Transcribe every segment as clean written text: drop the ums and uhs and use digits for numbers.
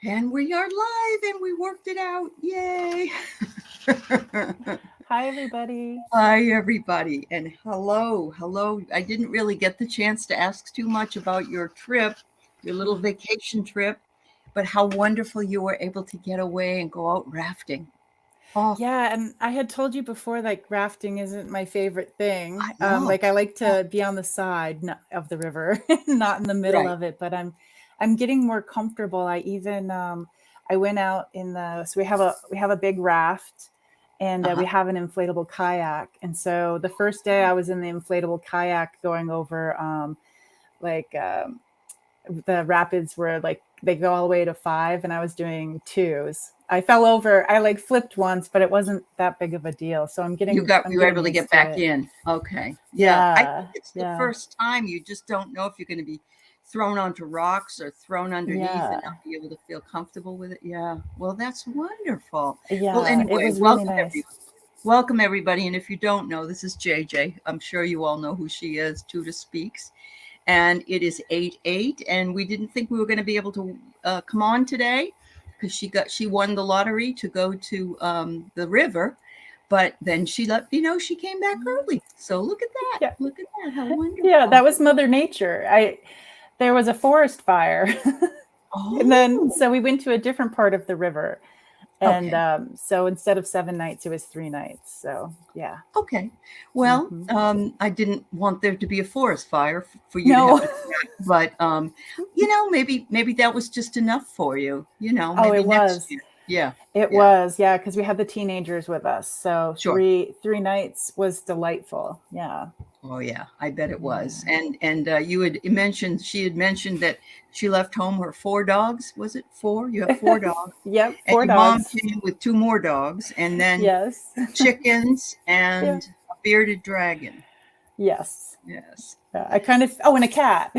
And we are live and we worked it out. Yay. Hi, everybody. Hi, everybody. And hello. Hello. I didn't really get the chance to ask too much about your trip, your little vacation trip, but how wonderful you were able to get away and go out rafting. Oh, Yeah, and I had told you before, like rafting isn't my favorite thing. I know. Like I like to be on the side of the river, not in the middle Right. of it. But I'm getting more comfortable. I went out in the so we have a big raft, and Uh-huh. we have an inflatable kayak. And so the first day I was in the inflatable kayak going over like the rapids were like they go all the way to 5 and I was doing 2s. I fell over. I like flipped once, but it wasn't that big of a deal. So I'm You were getting able to get used to back it. in. Okay. Yeah. I think Yeah. it's the Yeah. first time you just don't know if you're going to be thrown onto rocks or thrown underneath and Yeah. not be able to feel comfortable with it. Yeah. Well, that's wonderful. Well, Yeah, it anyway, was really nice. welcome everybody. And if you don't know, this is JJ. I'm sure you all know who she is, Tuda Speaks. And it is 8/8, and we didn't think we were going to be able to come on today because she won the lottery to go to the river, but then she let me know she came back early. So look at that! Yeah. Look at that! How Yeah, wonderful! that was Mother Nature. I There was a forest fire. And then Oh, so we went to a different part of the river. And okay. so instead of 7 nights, it was 3 nights. So, yeah. Okay. Well, Hmm. I didn't want there to be a forest fire for you to have No. to track, but maybe that was just enough for you. Oh, Maybe it next was. year. Yeah. It Yeah. was, yeah, because we had the teenagers with us. So Sure. three nights was delightful. Yeah. Oh yeah, I bet it was. Yeah. And she had mentioned that she left home her 4 dogs. Was it 4? You have 4 dogs, Yep, and 4 your mom dogs. came with 2 more dogs, and then Yes. chickens Yeah. and a bearded dragon. Yes. Yes. I kind of and a cat.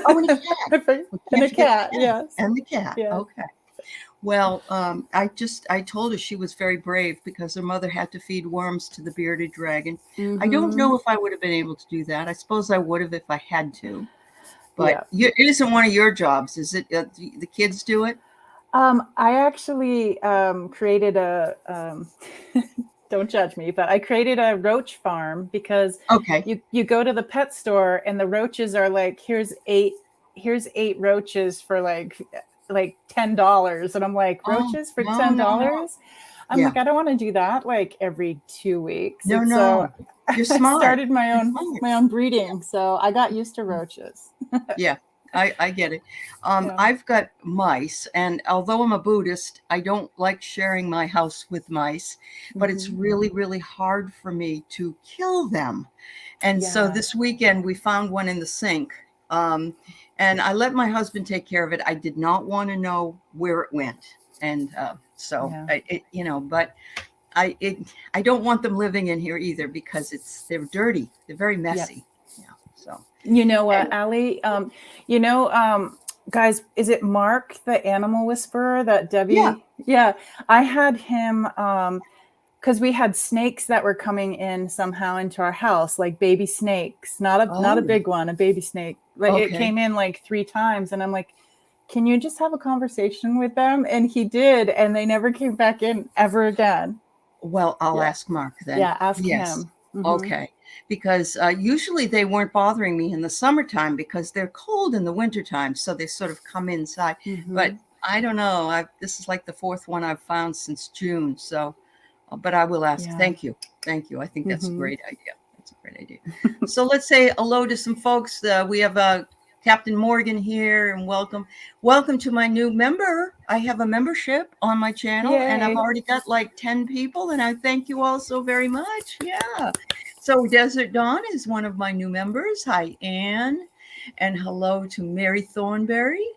Oh, and a cat. We And can't a forget the cat, cat. yes. And the cat. Yeah. Okay. Well, I told her she was very brave because her mother had to feed worms to the bearded dragon. I don't Mhm. know if I would have been able to do that. I suppose I would have if I had to. But Yeah. it isn't one of your jobs, is it? The kids do it? I actually created a don't judge me, but I created a roach farm because Okay. you go to the pet store and the roaches are like, here's eight roaches for like $10. And I'm like, Oh, roaches for no, ten no, no. dollars? I'm Yeah. like, I don't want to do that like every 2 weeks. No, And so no. You're I smart. started my You're own smart. my own breeding. So I got used to roaches. Yeah, I get it. Yeah. I've got mice, and although I'm a Buddhist, I don't like sharing my house with mice, but it's Hmm. really, really hard for me to kill them. And so Yeah. this weekend we found one in the sink. Um, and I let my husband take care of it. I did not want to know where it went. And Yeah. but I don't want them living in here either because they're dirty. They're very Yep. messy. Yeah. So, You know what, and Aley? You know, guys, is it Mark, the animal whisperer that yeah. Debbie? Yeah, I had him because we had snakes that were coming in somehow into our house, like baby snakes, not a Oh, big one, a baby snake. Like it okay. came in like 3 times, and I'm like, can you just have a conversation with them? And he did, and they never came back in ever again. Well, I'll Yeah, ask Mark then. yeah. Ask Yes. him. Hmm. Okay. Because usually they weren't bothering me in the summertime because they're cold in the wintertime. So they sort of come inside. But Hmm. I don't know. This is like the fourth one I've found since June. So, but I will ask. Yeah. Thank you. Thank you. I think that's a Hmm. great idea. That's a great idea. So let's say hello to some folks. We have Captain Morgan here and welcome. Welcome to my new member. I have a membership on my channel and I've Yay. already got like 10 people and I thank you all so very much. Yeah. So Desert Dawn is one of my new members. Hi, Anne. And hello to Mary Thornberry.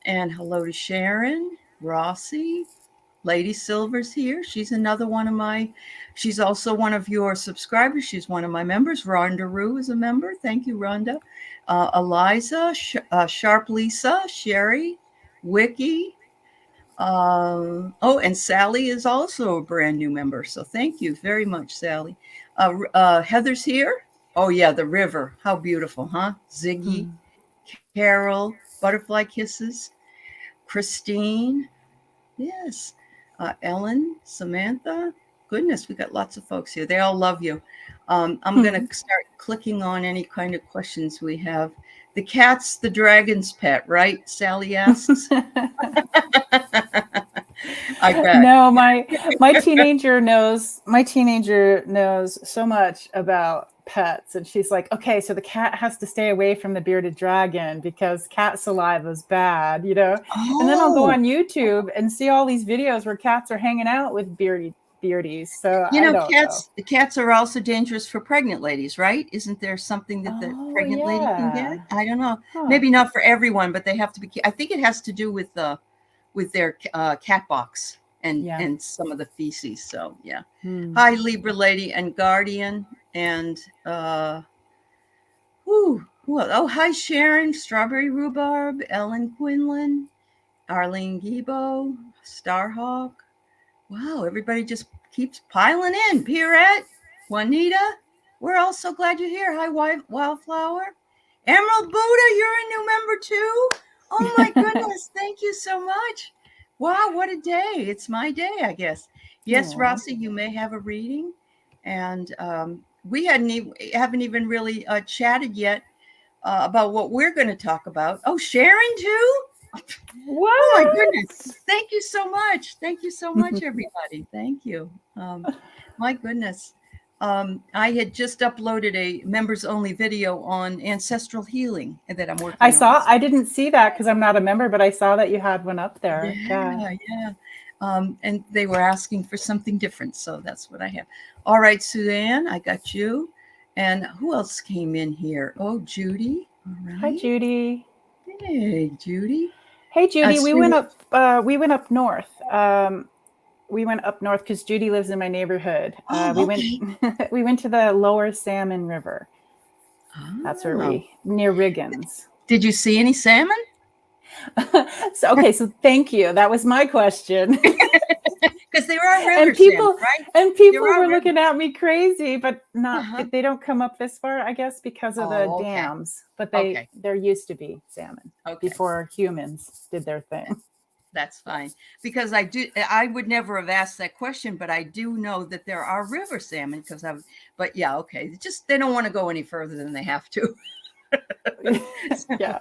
And hello to Sharon, Rossi, Lady Silver's here. She's also one of your subscribers. She's one of my members. Rhonda Rue is a member. Thank you, Rhonda. Eliza, Sharp Lisa, Sherry, Wiki. And Sally is also a brand new member. So thank you very much, Sally. Heather's here. Oh, yeah, the river. How beautiful, huh? Ziggy, Hmm. Carol, Butterfly Kisses, Christine. Yes. Ellen, Samantha. Goodness, we got lots of folks here. They all love you. I'm going to start clicking on any kind of questions we have. The cat's the dragon's pet, right? Sally asks. I bet. No, my teenager knows so much about pets, and she's like, okay, so the cat has to stay away from the bearded dragon because cat saliva is bad, and then I'll go Oh, on YouTube and see all these videos where cats are hanging out with beardies, so I don't know. cats are also dangerous for pregnant ladies, right? Isn't there something that the Oh pregnant lady can get? yeah. I don't know. Huh. Maybe not for everyone, but they have to be. I think it has to do with their cat box Yeah. and some of the feces. So yeah. Hmm. Hi, Libra lady and guardian, and who else? Oh, hi, Sharon, strawberry rhubarb, Ellen Quinlan, Arlene Gibo, Starhawk. Wow, everybody just keeps piling in. Pierrette, Juanita, we're all so glad you're here. Hi, Wildflower. Emerald Buddha, you're a new member too. Oh my goodness, thank you so much. Wow, what a day. It's my day, I guess. Yes, Aw. Rossi, you may have a reading. And we haven't even really chatted yet about what we're going to talk about. Oh, Sharon too? Oh my What? goodness. Thank you so much. Thank you so much, everybody. Thank you. My goodness. I had just uploaded a members only video on ancestral healing that I'm working on. I didn't see that because I'm not a member, but I saw that you had one up there. Yeah. Yeah. And they were asking for something different. So that's what I have. All right, Suzanne, I got you. And who else came in here? Oh, Judy. All Hi, right. Judy. Hey, Judy. Hey, Judy. We went Sue. up. We went up north. We went up north because Judy lives in my neighborhood. We Oh, went. okay. We went to the Lower Salmon River. That's where Oh. near Riggins. Did you see any salmon? So thank you. That was my question. Because there are river and salmon, people right? and There people are were rivers. looking at me crazy, but not. Uh-huh. They don't come up this far, I guess, because of the Oh, okay. dams. But Okay. there used to be salmon Okay. before humans did their thing. That's fine. Because I would never have asked that question, but I do know that there are river salmon but yeah, okay. Just they don't want to go any further than they have to. Yeah.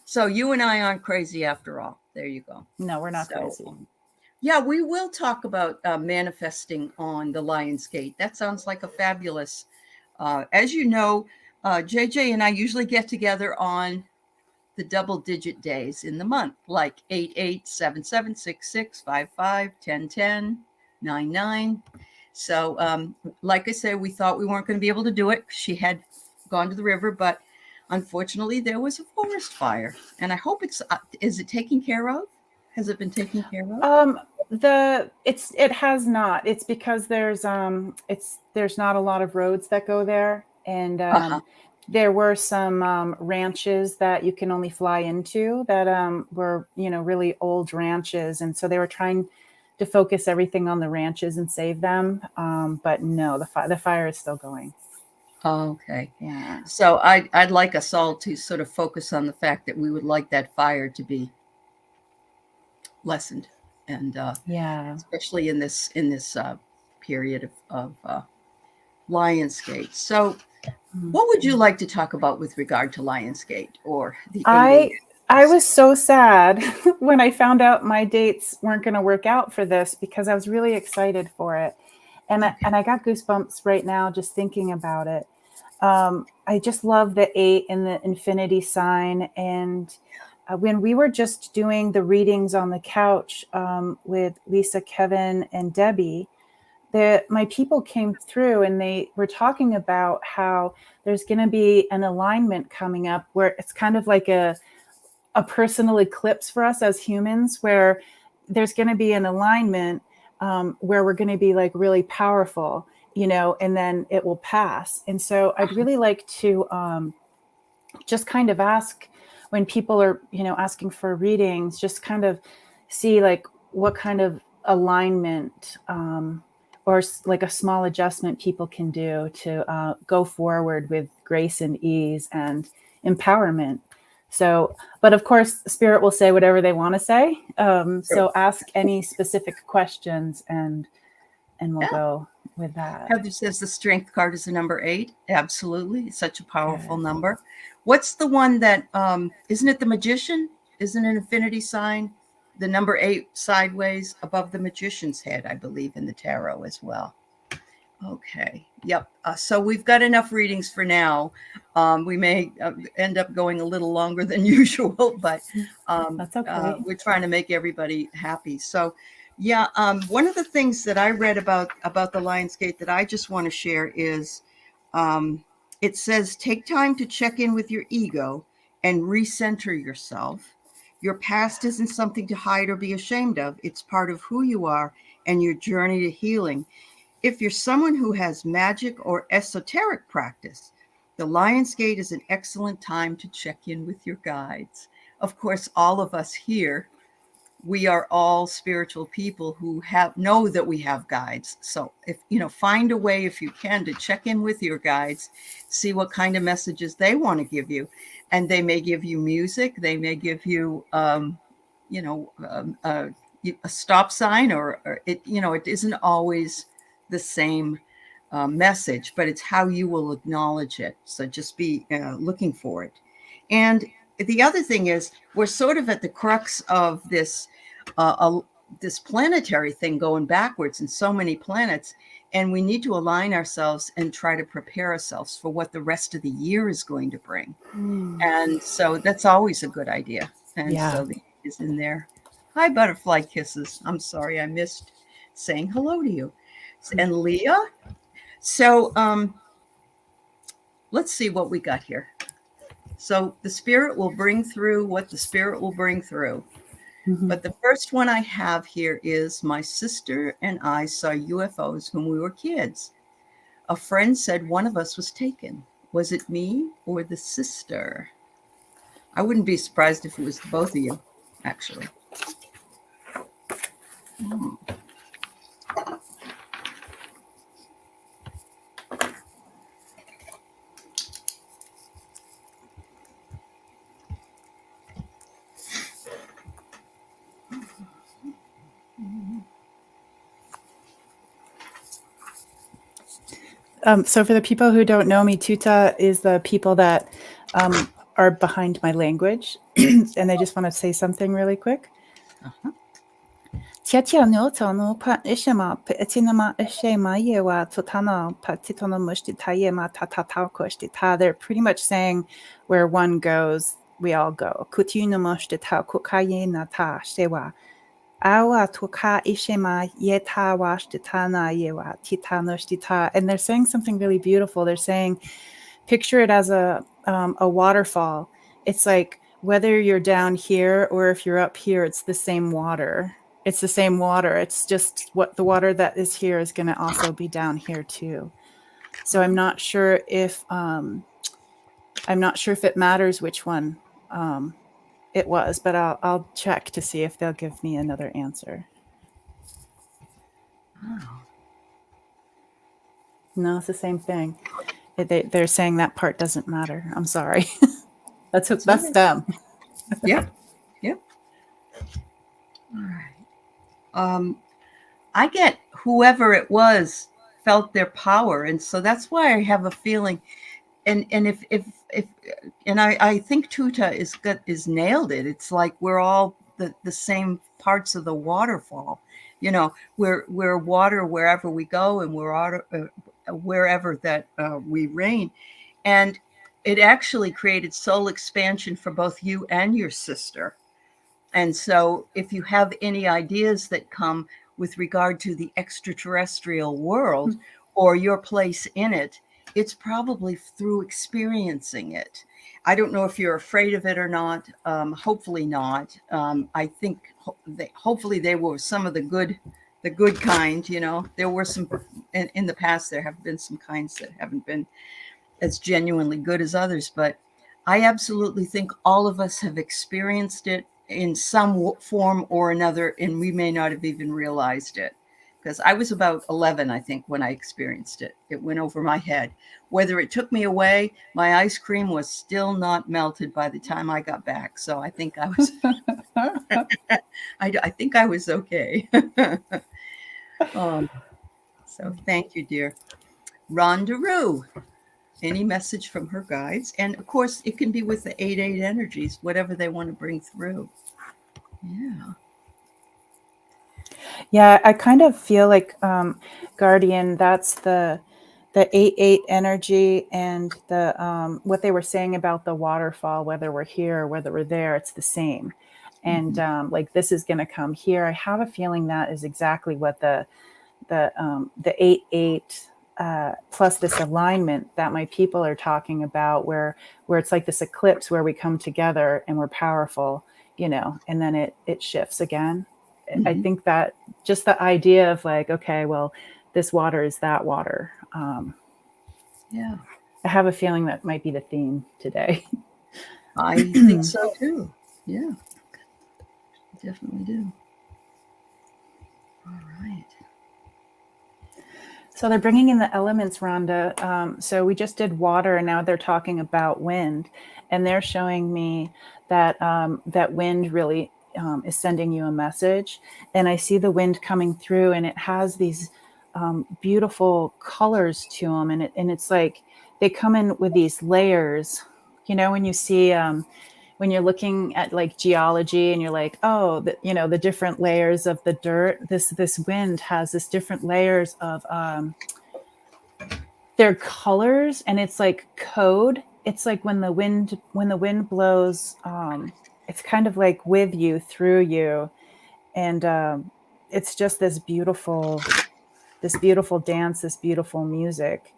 So you and I aren't crazy after all. There you go. No, we're not So, crazy. Yeah, we will talk about manifesting on the Lion's Gate. That sounds like a fabulous. As you know, JJ and I usually get together on the double digit days in the month, like 88, 77, 66, 55, 10, 10, 9, 9. So, like I said, we thought we weren't going to be able to do it. She had gone to the river, but unfortunately, there was a forest fire. And I hope is it taken care of? Has it been taken care of? It has not. It's because there's not a lot of roads that go there, and Uh-huh. there were some ranches that you can only fly into that were really old ranches, and so they were trying to focus everything on the ranches and save them. But no, the fire is still going. Okay. Yeah. So I'd like us all to sort of focus on the fact that we would like that fire to be lessened, and Yeah. especially in this period of Lionsgate. So, what would you like to talk about with regard to Lionsgate or the 88? I was so sad when I found out my dates weren't going to work out for this because I was really excited for it. And I got goosebumps right now just thinking about it. I just love the 8 and the infinity sign. And when we were just doing the readings on the couch with Lisa, Kevin, and Debbie, my people came through and they were talking about how there's going to be an alignment coming up where it's kind of like a personal eclipse for us as humans, where there's going to be an alignment where we're going to be like really powerful, and then it will pass. And so I'd really like to just kind of ask when people are, asking for readings, just kind of see like what kind of alignment or like a small adjustment people can do to go forward with grace and ease and empowerment. So, but of course, Spirit will say whatever they want to say. True. So ask any specific questions, and we'll Yeah. go with that. Heather says the strength card is a number 8. Absolutely. It's such a powerful Good. number. What's the one that, isn't it the magician? Isn't it an infinity sign? The number 8 sideways above the magician's head, I believe, in the tarot as well. Okay. Yep. So we've got enough readings for now. We may end up going a little longer than usual, but That's okay. we're trying to make everybody happy. So, yeah, one of the things that I read about the Lionsgate that I just want to share is, it says take time to check in with your ego and recenter yourself. Your past isn't something to hide or be ashamed of. It's part of who you are and your journey to healing. If you're someone who has magic or esoteric practice, the Lionsgate is an excellent time to check in with your guides. Of course, all of us here, we are all spiritual people who know that we have guides. So if find a way, if you can, to check in with your guides, see what kind of messages they want to give you. And they may give you music, they may give you a stop sign, or it isn't always the same message, but it's how you will acknowledge it. So just be looking for it. And the other thing is, we're sort of at the crux of this this planetary thing going backwards in so many planets, and we need to align ourselves and try to prepare ourselves for what the rest of the year is going to bring. And so that's always a good idea. And Yeah. so the is in there. Hi, butterfly kisses. I'm sorry I missed saying hello to you. And Leah. So let's see what we got here. So the spirit will bring through what the spirit will bring through. Mhm. But the first one I have here is my sister and I saw UFOs when we were kids. A friend said one of us was taken. Was it me or the sister? I wouldn't be surprised if it was both of you, actually. So for the people who don't know me, Tuta is the people that are behind my language, and I just want to say something really quick. They're pretty much saying where one goes, we all go. And they're saying something really beautiful. They're saying, picture it as a waterfall. It's like whether you're down here or if you're up here, it's the same water. It's the same water. It's just what the water that is here is going to also be down here too. So I'm not sure if it matters which one it was, but I'll check to see if they'll give me another answer. No, it's the same thing. They're saying that part doesn't matter. I'm sorry. That's them. Yep. All right. I get whoever it was felt their power, and so that's why I have a feeling. And if and I think Tuta is nailed it. It's like we're all the same parts of the waterfall. We're water wherever we go, and we're water wherever that we reign. And it actually created soul expansion for both you and your sister. And so if you have any ideas that come with regard to the extraterrestrial world or your place in it, it's probably through experiencing it. I don't know if you're afraid of it or not. Hopefully not. I think hopefully they were some of the good kind. There were some in the past. There have been some kinds that haven't been as genuinely good as others, but I absolutely think all of us have experienced it in some form or another, and we may not have even realized it. because I was about 11, I think, when I experienced it. It went over my head. Whether it took me away, my ice cream was still not melted by the time I got back. So I think I was, I think I was okay. um, so thank you, dear. Rhonda Rue. Any message from her guides? And of course, it can be with the 8-8 energies, whatever they want to bring through. Yeah. Yeah, I kind of feel like Guardian, that's the 8-8 energy, and the what they were saying about the waterfall, whether we're here or whether we're there, it's the same. And like this is going to come here. I have a feeling that is exactly what the 8-8 plus this alignment that my people are talking about, where it's like this eclipse where we come together and we're powerful, you know, and then it shifts again. I think that just the idea of like, okay, well, this water is that water. Yeah. I have a feeling that might be the theme today. I think so too. Yeah. Definitely do. All right. So they're bringing in the elements, Rhonda. So we just did water, and now they're talking about wind, and they're showing me that that wind really is sending you a message. And I see the wind coming through, and it has these beautiful colors to them, and it's like they come in with these layers. You know, when you see when you're looking at like geology and you're like, oh, you know, the different layers of the dirt, this wind has this different layers of their colors, and it's like code. It's like when the wind blows, it's kind of like with you, through you, and it's just this beautiful dance, this beautiful music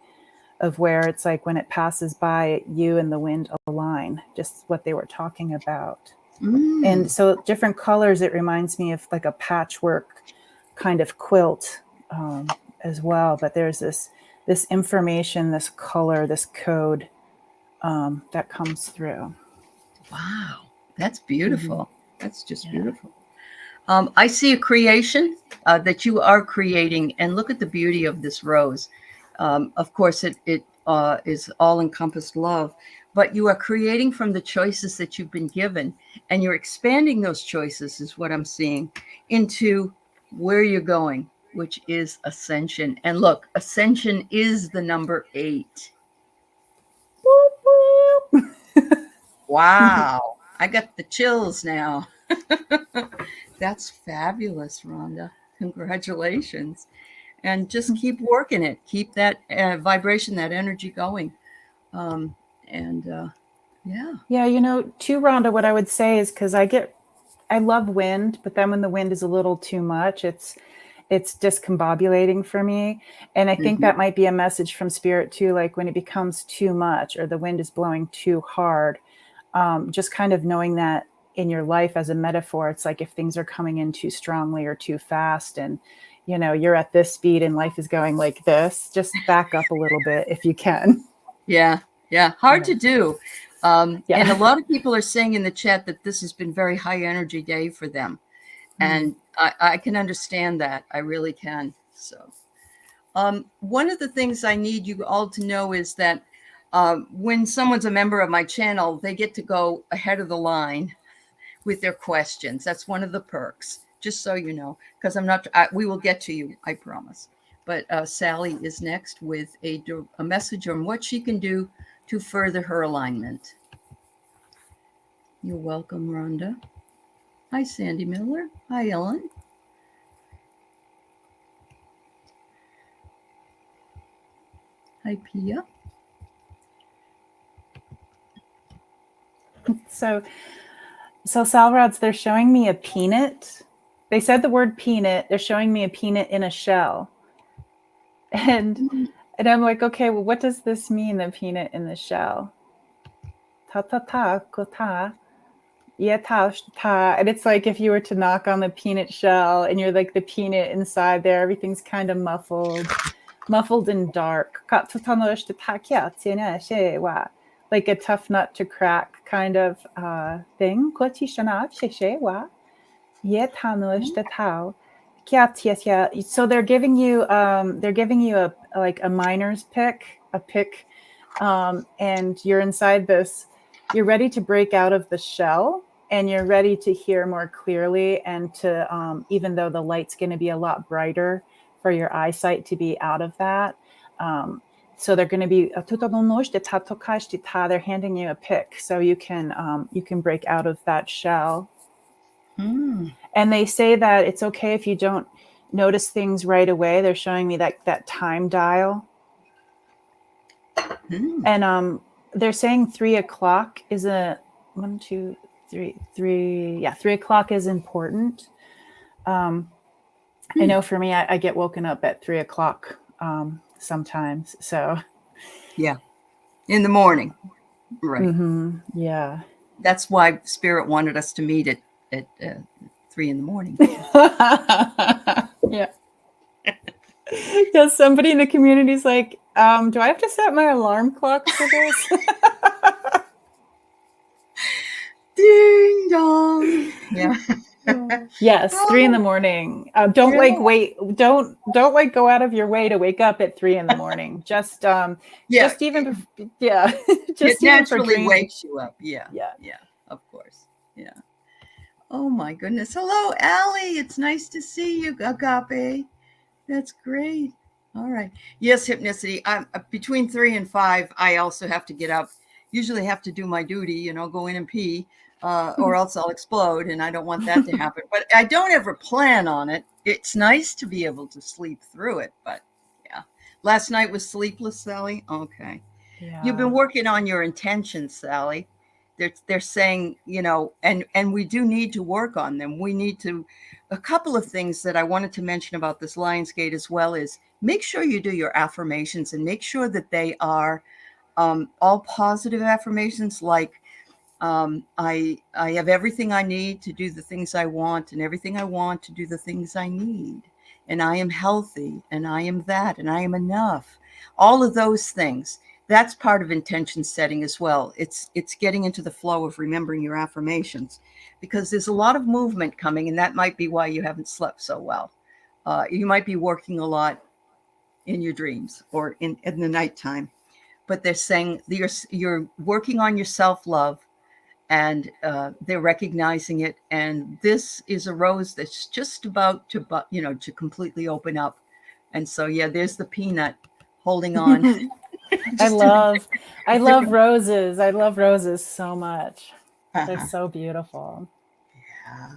of where it's like when it passes by, you and the wind align, just what they were talking about. And so different colors, it reminds me of like a patchwork kind of quilt as well. But there's this information, this color, this code that comes through. Wow. That's beautiful. That's just beautiful. I see a creation that you are creating, and look at the beauty of this rose. Of course, it is all encompassed love, but you are creating from the choices that you've been given, and you're expanding those choices, is what I'm seeing, into where you're going, which is ascension. And look, ascension is the number 8. Wow. I got the chills now. That's fabulous, Rhonda. Congratulations. And just keep working it. Keep that vibration, that energy going. And yeah. Yeah, you know, to Rhonda, what I would say is, because I love wind, but then when the wind is a little too much, it's discombobulating for me. And I think that might be a message from spirit too, like when it becomes too much or the wind is blowing too hard, just kind of knowing that in your life as a metaphor, it's like if things are coming in too strongly or too fast, and you know, you're at this speed and life is going like this, just back up a little bit if you can. Yeah. Yeah. Hard to do. And a lot of people are saying in the chat that this has been very high energy day for them. And I can understand that. I really can. So one of the things I need you all to know is that when someone's a member of my channel, they get to go ahead of the line with their questions. That's one of the perks, just so you know, because we will get to you, I promise. But Sally is next with a message on what she can do to further her alignment. You're welcome, Rhonda. Hi, Sandy Miller. Hi, Ellen. Hi, Pia. So Salrods, they're showing me a peanut. They said the word peanut. They're showing me a peanut in a shell. And I'm like, okay, well, what does this mean, the peanut in the shell? Ta ta ta ko ta. Yeah, ta ta. And it's like if you were to knock on the peanut shell and you're like the peanut inside there, everything's kind of muffled and dark. Like a tough nut to crack kind of thing. Yes, yeah. So they're giving you a like a miner's pick, a pick, and you're inside this. You're ready to break out of the shell, and you're ready to hear more clearly, and to even though the light's going to be a lot brighter for your eyesight to be out of that. So they're going to be they're handing you a pick so you can break out of that shell. And they say that it's okay if you don't notice things right away. They're showing me that time dial. And they're saying 3 o'clock is a 1, 2, 3, 3. Yeah, 3 o'clock is important. I know for me, I get woken up at 3 o'clock sometimes. So Yeah, in the morning, right? Yeah, that's why Spirit wanted us to meet at 3 in the morning. Yeah. Because somebody in the community is like, do I have to set my alarm clock for this? Ding dong. Yeah. Yes, 3 in the morning. Don't wait. Don't go out of your way to wake up at 3 in the morning. Just just even it naturally wakes you up. Yeah, of course. Yeah. Oh my goodness. Hello, Aley. It's nice to see you, Agape. That's great. All right. Yes, Hypnicity. I'm between 3 and 5. I also have to get up. Usually have to do my duty, go in and pee, or else I'll explode, and I don't want that to happen. But I don't ever plan on it. It's nice to be able to sleep through it, but yeah. Last night was sleepless, Sally. Okay. Yeah. You've been working on your intentions, Sally. They're saying, and we do need to work on them. We need to. A couple of things that I wanted to mention about this Lionsgate as well is make sure you do your affirmations and make sure that they are all positive affirmations, like I have everything I need to do the things I want, and everything I want to do the things I need, and I am healthy, and I am that, and I am enough. All of those things. That's part of intention setting as well. It's getting into the flow of remembering your affirmations, because there's a lot of movement coming, and that might be why you haven't slept so well. You might be working a lot in your dreams or in the nighttime, but they're saying you're working on your self-love, and they're recognizing it. And this is a rose that's just about to completely open up. And so, yeah, there's the peanut holding on. I love roses. I love roses so much. They're so beautiful. Yeah.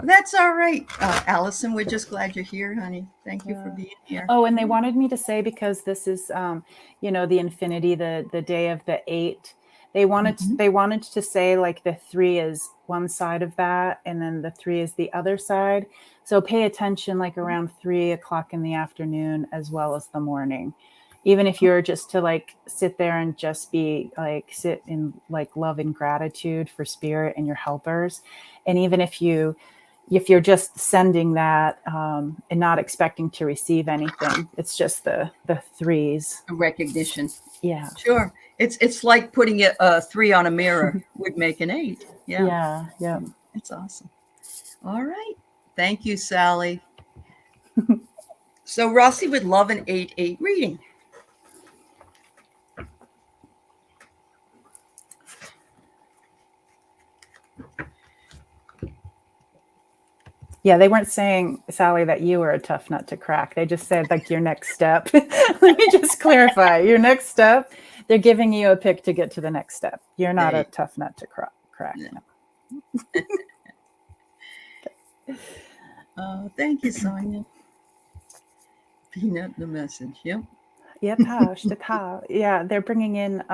That's all right, Allison. We're just glad you're here, honey. Thank you for being here. Oh, and they wanted me to say, because this is, the infinity, the day of the 8. They wanted to say, like, the 3 is one side of that, and then the 3 is the other side. So pay attention, like around 3 o'clock in the afternoon, as well as the morning. Even if you're just to like sit there and just be like, sit in like love and gratitude for Spirit and your helpers. And even if you're just sending that and not expecting to receive anything, it's just the 3s. Recognition. Yeah. Sure. It's like putting a 3 on a mirror would make an 8. Yeah. Yeah. It's awesome. All right. Thank you, Sally. So Rossi would love an 8-8 reading. Yeah, they weren't saying, Sally, that you were a tough nut to crack. They just said, like, your next step. Let me just clarify. Your next step, they're giving you a pick to get to the next step. You're not a tough nut to crack. No. Thank you, Sonia. Peanut the message. Yep. Yeah, they're bringing in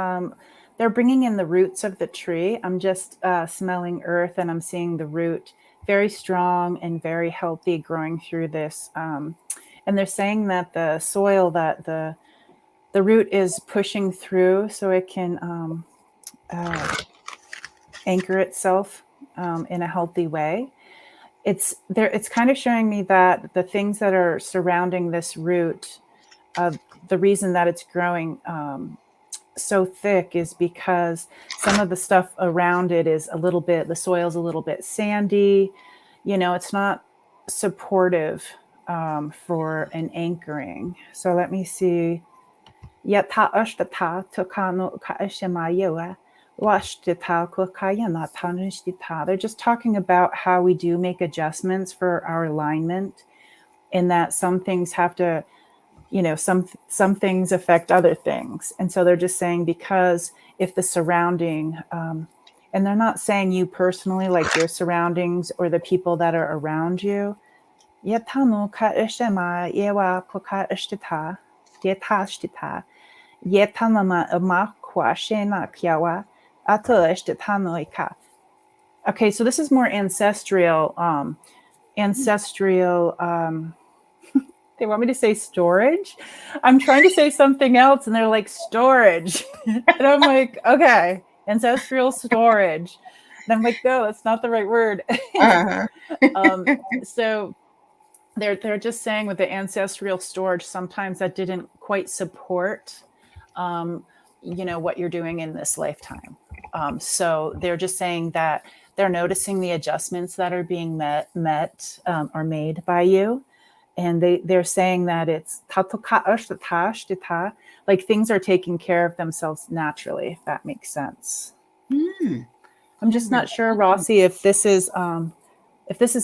the roots of the tree. I'm just smelling earth, and I'm seeing the root very strong and very healthy growing through this. And they're saying that the soil that the root is pushing through, so it can anchor itself in a healthy way. It's kind of showing me that the things that are surrounding this root, the reason that it's growing so thick is because some of the stuff around it is the soil's a little bit sandy. It's not supportive for an anchoring. So let me see. Yata ashtata tokano kaishemayewa. They're just talking about how we do make adjustments for our alignment, and that some things have to, some things affect other things. And so they're just saying, because if the surrounding, and they're not saying you personally, like your surroundings or the people that are around you. Yetano ka ishema yewa puka ishtita, yetashtita, yetanama amakwa shena kyawa, ato ishtitano ika. Okay, so this is more ancestral, they want me to say storage. I'm trying to say something else and they're like, storage. And I'm like, okay, ancestral storage. And I'm like, no, that's not the right word. Uh-huh. So they're just saying with the ancestral storage, sometimes that didn't quite support, what you're doing in this lifetime. So they're just saying that they're noticing the adjustments that are being met or made by you. And they're saying that it's like things are taking care of themselves naturally, if that makes sense. I'm just not sure, Rossi, if this is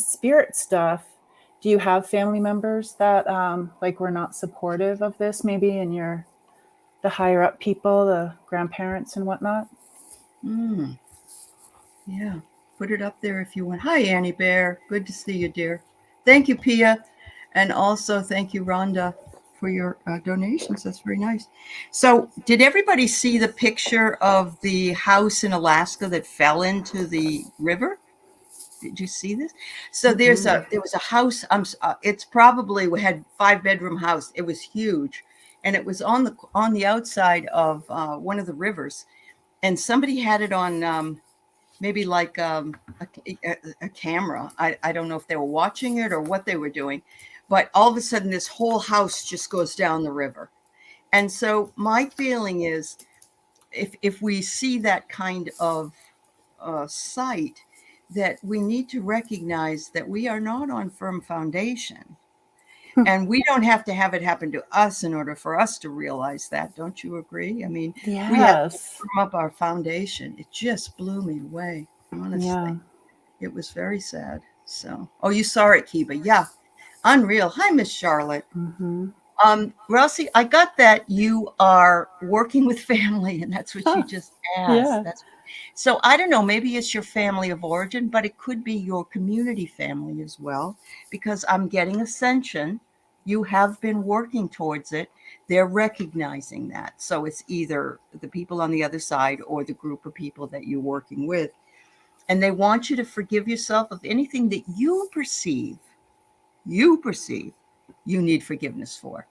spirit stuff. Do you have family members that like were not supportive of this, maybe in the higher up people, the grandparents and whatnot? Yeah, put it up there if you want. Hi, Annie Bear. Good to see you, dear. Thank you, Pia. And also thank you, Rhonda, for your donations. That's very nice. So did everybody see the picture of the house in Alaska that fell into the river? Did you see this? So there was a house. It's probably we had 5-bedroom house. It was huge, and it was on the outside of one of the rivers, and somebody had it on maybe like a camera. I don't know if they were watching it or what they were doing, but all of a sudden this whole house just goes down the river. And so my feeling is, if we see that kind of sight, that we need to recognize that we are not on firm foundation. And we don't have to have it happen to us in order for us to realize that. Don't you agree? I mean, we have to firm up our foundation. It just blew me away, honestly. Yeah. It was very sad. So, oh, you saw it, Kiba. Yeah. Unreal. Hi, Miss Charlotte. Rossi, I got that you are working with family, and that's what you just asked. Yeah. So I don't know, maybe it's your family of origin, but it could be your community family as well, because I'm getting ascension. You have been working towards it. They're recognizing that. So it's either the people on the other side or the group of people that you're working with. And they want you to forgive yourself of anything that you perceive you need forgiveness for.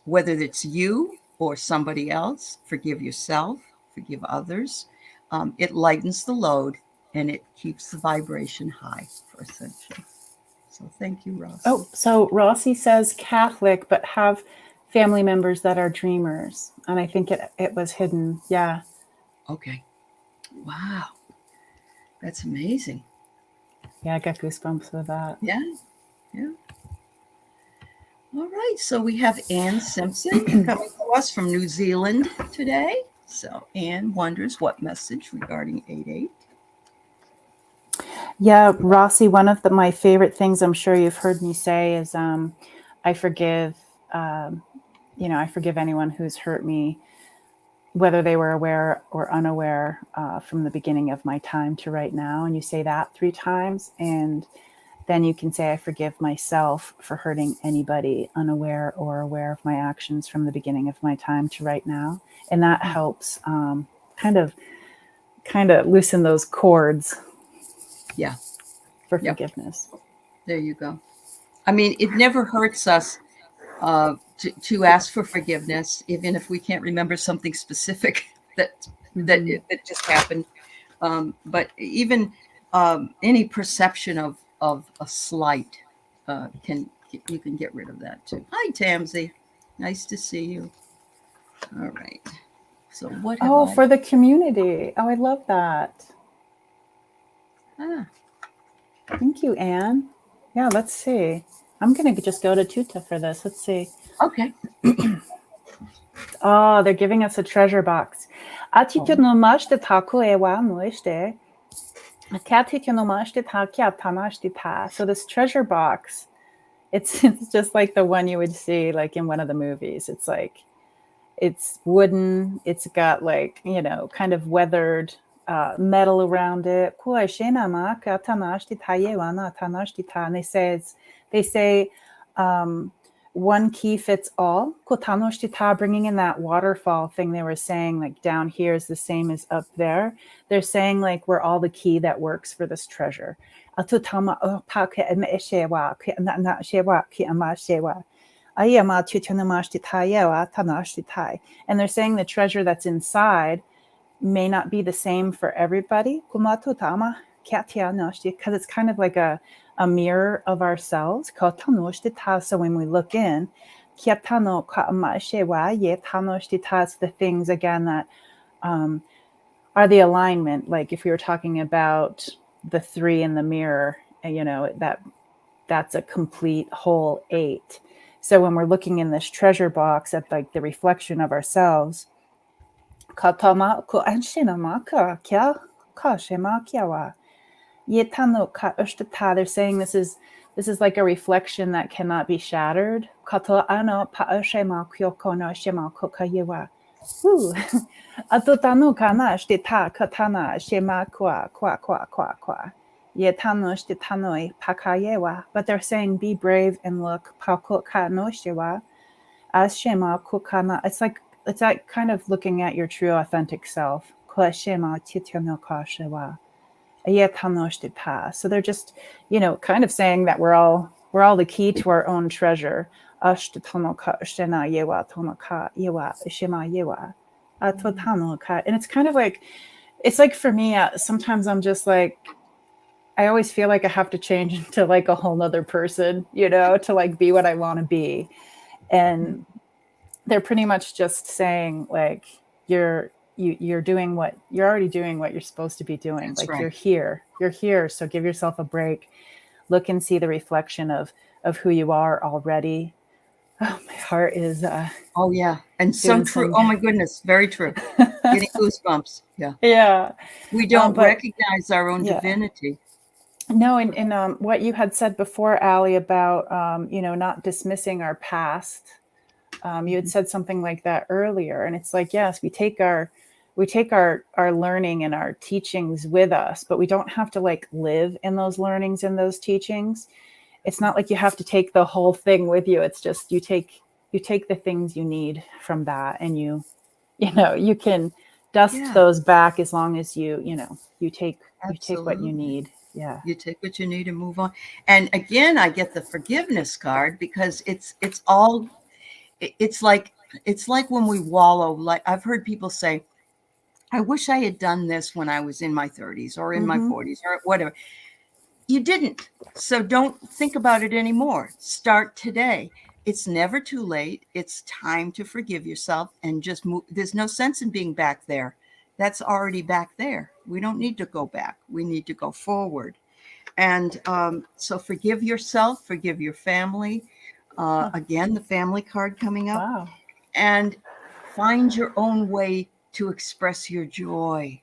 Whether it's you or somebody else, forgive yourself, forgive others. It lightens the load and it keeps the vibration high for ascension. So thank you, Rossi. Oh, so Rossi says Catholic, but have family members that are dreamers. And I think it was hidden. Yeah. Okay. Wow. That's amazing. Yeah, I got goosebumps with that. Yeah. Yeah. All right. So we have Anne Simpson coming to us from New Zealand today. So Anne wonders what message regarding 8/8. Yeah, Rossi, one of my favorite things I'm sure you've heard me say is I forgive, I forgive anyone who's hurt me, whether they were aware or unaware, from the beginning of my time to right now. And you say that 3 times, and then you can say, I forgive myself for hurting anybody unaware or aware of my actions from the beginning of my time to right now. And that helps kind of loosen those cords. Yeah. For forgiveness. There you go. I mean, it never hurts us to ask for forgiveness, even if we can't remember something specific that just happened. But even any perception of a slight you can get rid of that too. Hi, Tamsy. Nice to see you. All right. So what? For the community. Oh, I love that. Thank you, Anne. Yeah, let's see. I'm going to just go to Tuta for this. Let's see. Okay. Oh, they're giving us a treasure box. Oh. Atityo no mashte taku ewa noishte. Katityo no mashte takia tanashte ta. So this treasure box, it's just like the one you would see like in one of the movies. It's like it's wooden. It's got like, you know, kind of weathered metal around it. And they say one key fits all. Bringing in that waterfall thing they were saying, like down here is the same as up there. They're saying like we're all the key that works for this treasure. And they're saying the treasure that's inside may not be the same for everybody. Because it's kind of like a mirror of ourselves. So when we look in, it's the things again that are the alignment. Like if we were talking about the 3 in the mirror, you know, that's a complete whole 8. So when we're looking in this treasure box at like the reflection of ourselves, they're saying this is like a reflection that cannot be shattered. But they're saying be brave and look. It's like kind of looking at your true authentic self. So they're just, you know, kind of saying that we're all the key to our own treasure. And it's kind of like, it's like for me, sometimes I'm just like, I always feel like I have to change into like a whole nother person, you know, to like be what I want to be. And they're pretty much just saying like, you're doing what you're already doing, what you're supposed to be doing. That's like right. you're here. So give yourself a break, look and see the reflection of who you are already. Oh, my heart is Oh, yeah. And so doing true. some Oh, my goodness. Very true. Getting goosebumps. Yeah. yeah. We don't But recognize our own yeah. divinity. No, and what you had said before, Aley, about you know, not dismissing our past. You had said something like that earlier, and it's like, yes, we take our learning and our teachings with us, but we don't have to like live in those learnings and those teachings. It's not like you have to take the whole thing with you. It's just you take the things you need from that, and you know, you can dust Yeah, those back as long as you know, you take what you absolutely. need. Yeah. You take what you need and move on. And again, I get the forgiveness card because it's all it's like when we wallow. Like I've heard people say, I wish I had done this when I was in my 30s or in my Mm-hmm. 40s or whatever. You didn't. So don't think about it anymore. Start today. It's never too late. It's time to forgive yourself and just move. There's no sense in being back there. That's already back there. We don't need to go back. We need to go forward. And so forgive yourself, forgive your family. Oh, Again, the family card coming up. wow. And find your own way to express your joy.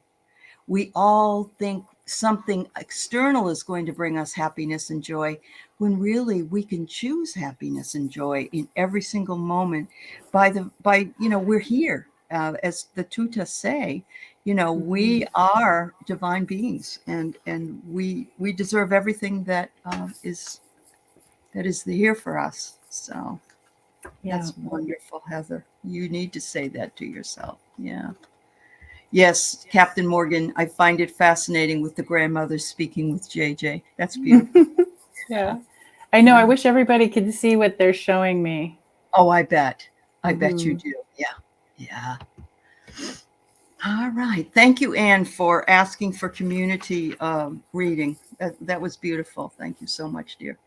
We all think something external is going to bring us happiness and joy, when really we can choose happiness and joy in every single moment. By you know, we're here, as the Tutas say, you know, Mm-hmm. we are divine beings, and we deserve everything that is here for us. So Yeah. that's wonderful, Heather. You need to say that to yourself. Yeah. Yes, Captain Morgan, I find it fascinating with the grandmothers speaking with JJ. That's beautiful. Yeah. I know. Yeah. I wish everybody could see what they're showing me. Oh, I bet. I bet you Mm-hmm. do. Yeah. Yeah. All right. Thank you, Anne, for asking for community reading. That was beautiful. Thank you so much, dear.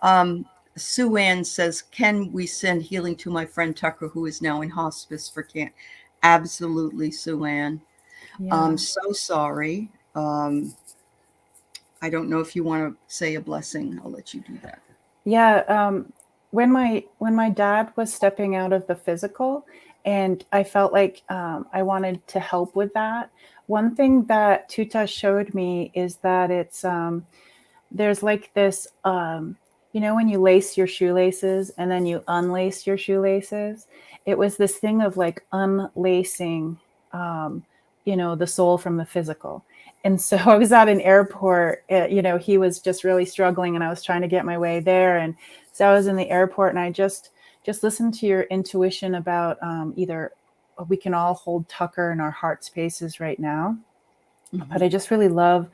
Um, Sue Ann says, can we send healing to my friend Tucker, who is now in hospice for cancer? Absolutely, Sue Ann. Yeah. I'm so sorry. I don't know if you want to say a blessing. I'll let you do that. Yeah, when my dad was stepping out of the physical, and I felt like I wanted to help with that. One thing that Tuta showed me is that there's like this, when you lace your shoelaces and then you unlace your shoelaces. It was this thing of like unlacing, the soul from the physical. And so I was at an airport, he was just really struggling and I was trying to get my way there. And so I was in the airport and I just listened to your intuition about either we can all hold Tucker in our heart spaces right now. But I just really love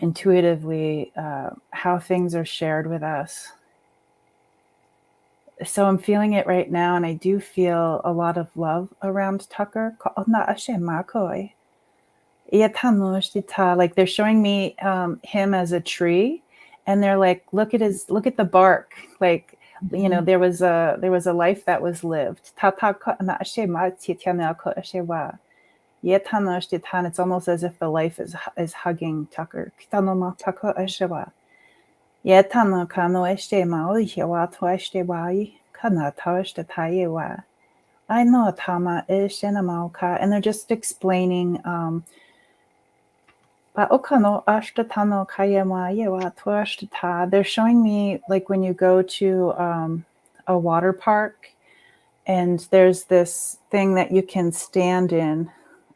intuitively how things are shared with us. So I'm feeling it right now, and I do feel a lot of love around Tucker. Like they're showing me him as a tree, and they're like, look at the bark. Like, there was a life that was lived. It's almost as if the life is hugging Tucker. I know Tama is Shinamauka, and they're just explaining they're showing me like when you go to a water park and there's this thing that you can stand in,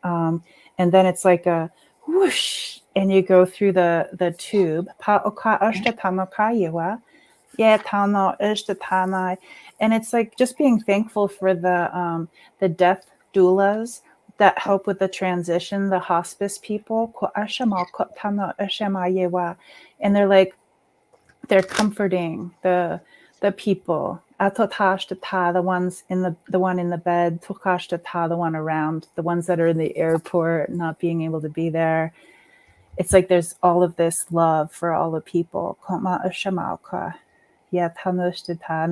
and then it's like a whoosh, and you go through the tube. And it's like just being thankful for the death doulas that help with the transition, the hospice people. And they're comforting the people. The ones the one in the bed, the one around, the ones that are in the airport not being able to be there. It's like there's all of this love for all the people. And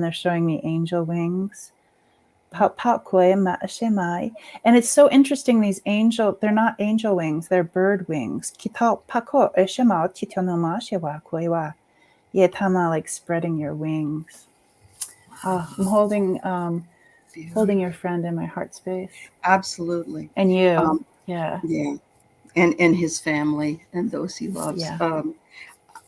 they're showing me angel wings. And it's so interesting, they're not angel wings, they're bird wings. Like spreading your wings. I'm holding your friend in my heart space. Absolutely. And you. Um, Yeah. yeah. And his family and those he loves. Yeah.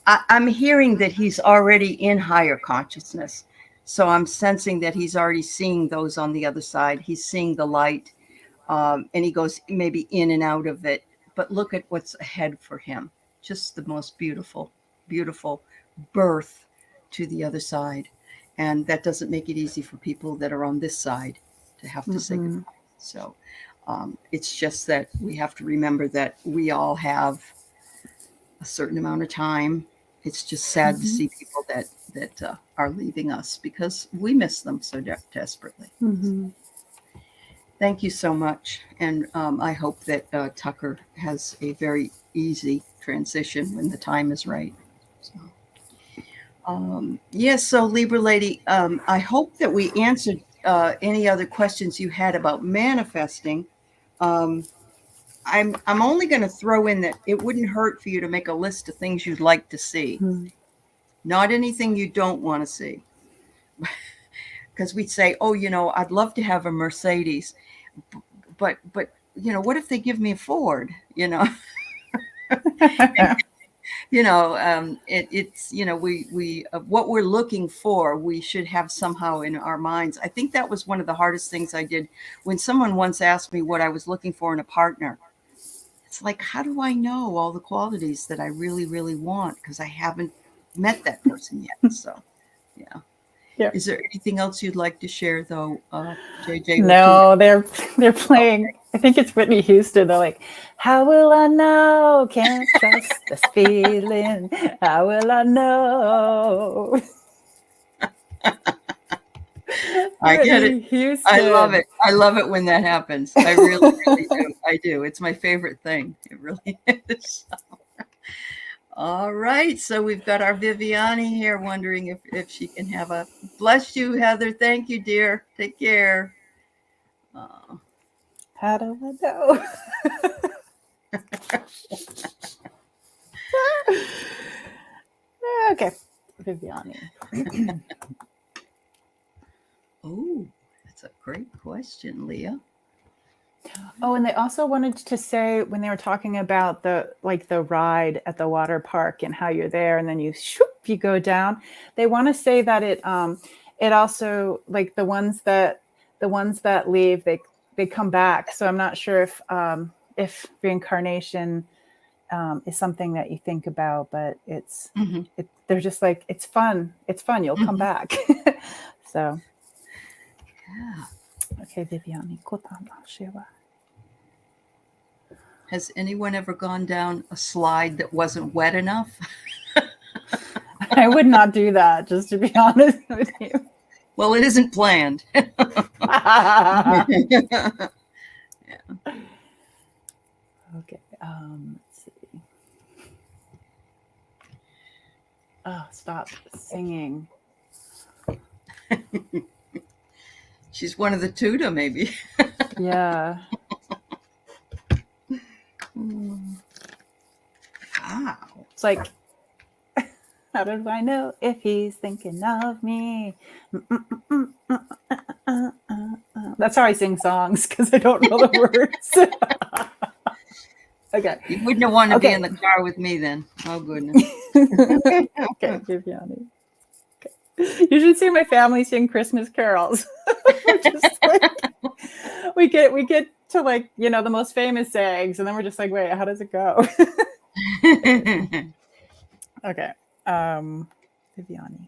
I'm hearing that he's already in higher consciousness. So I'm sensing that he's already seeing those on the other side. He's seeing the light, and he goes maybe in and out of it. But look at what's ahead for him. Just the most beautiful, beautiful birth to the other side. And that doesn't make it easy for people that are on this side to have to say goodbye. So it's just that we have to remember that we all have a certain amount of time. It's just sad to see people that are leaving us because we miss them so desperately. Thank you so much, and I hope that Tucker has a very easy transition when the time is right. So, yes, so Libra lady, I hope that we answered any other questions you had about manifesting. Um, I'm only going to throw in that it wouldn't hurt for you to make a list of things you'd like to see, not anything you don't want to see. Because we'd say, oh, I'd love to have a Mercedes, but what if they give me a Ford? It's we what we're looking for, we should have somehow in our minds. I think that was one of the hardest things I did when someone once asked me what I was looking for in a partner. It's like, how do I know all the qualities that I really, really want? Because I haven't met that person yet. So, yeah. Yeah. Is there anything else you'd like to share, though, JJ? No, they're playing. Okay. I think it's Whitney Houston. They're like, "How will I know? Can't trust this feeling. How will I know?" I get it. Houston. I love it. I love it when that happens. I really, really do. I do. It's my favorite thing. It really is. All right. So we've got our Viviani here wondering if she can have a bless you, Heather. Thank you, dear. Take care. How do I know? Okay. Viviani. Oh, that's a great question, Leah. Oh, and they also wanted to say when they were talking about the ride at the water park and how you're there and then you go down. They want to say that it also like the ones that leave they come back. So I'm not sure if reincarnation is something that you think about, but they're just like it's fun. It's fun. You'll come back. So Yeah. okay, Viviani. Kotama Shiva. Has anyone ever gone down a slide that wasn't wet enough? I would not do that, just to be honest with you. Well, it isn't planned. Yeah. Okay. Let's see. Oh, stop singing. She's one of the tutor, maybe. Yeah. Wow. It's like, how did I know if he's thinking of me? That's how I sing songs because I don't know the words. Okay. You wouldn't have wanted to be in the car with me then. Oh, goodness. Okay, Viviani. Okay. You should see my family sing Christmas carols. Just like, we get to like, the most famous sayings, and then we're just like, wait, how does it go? Okay. Viviani.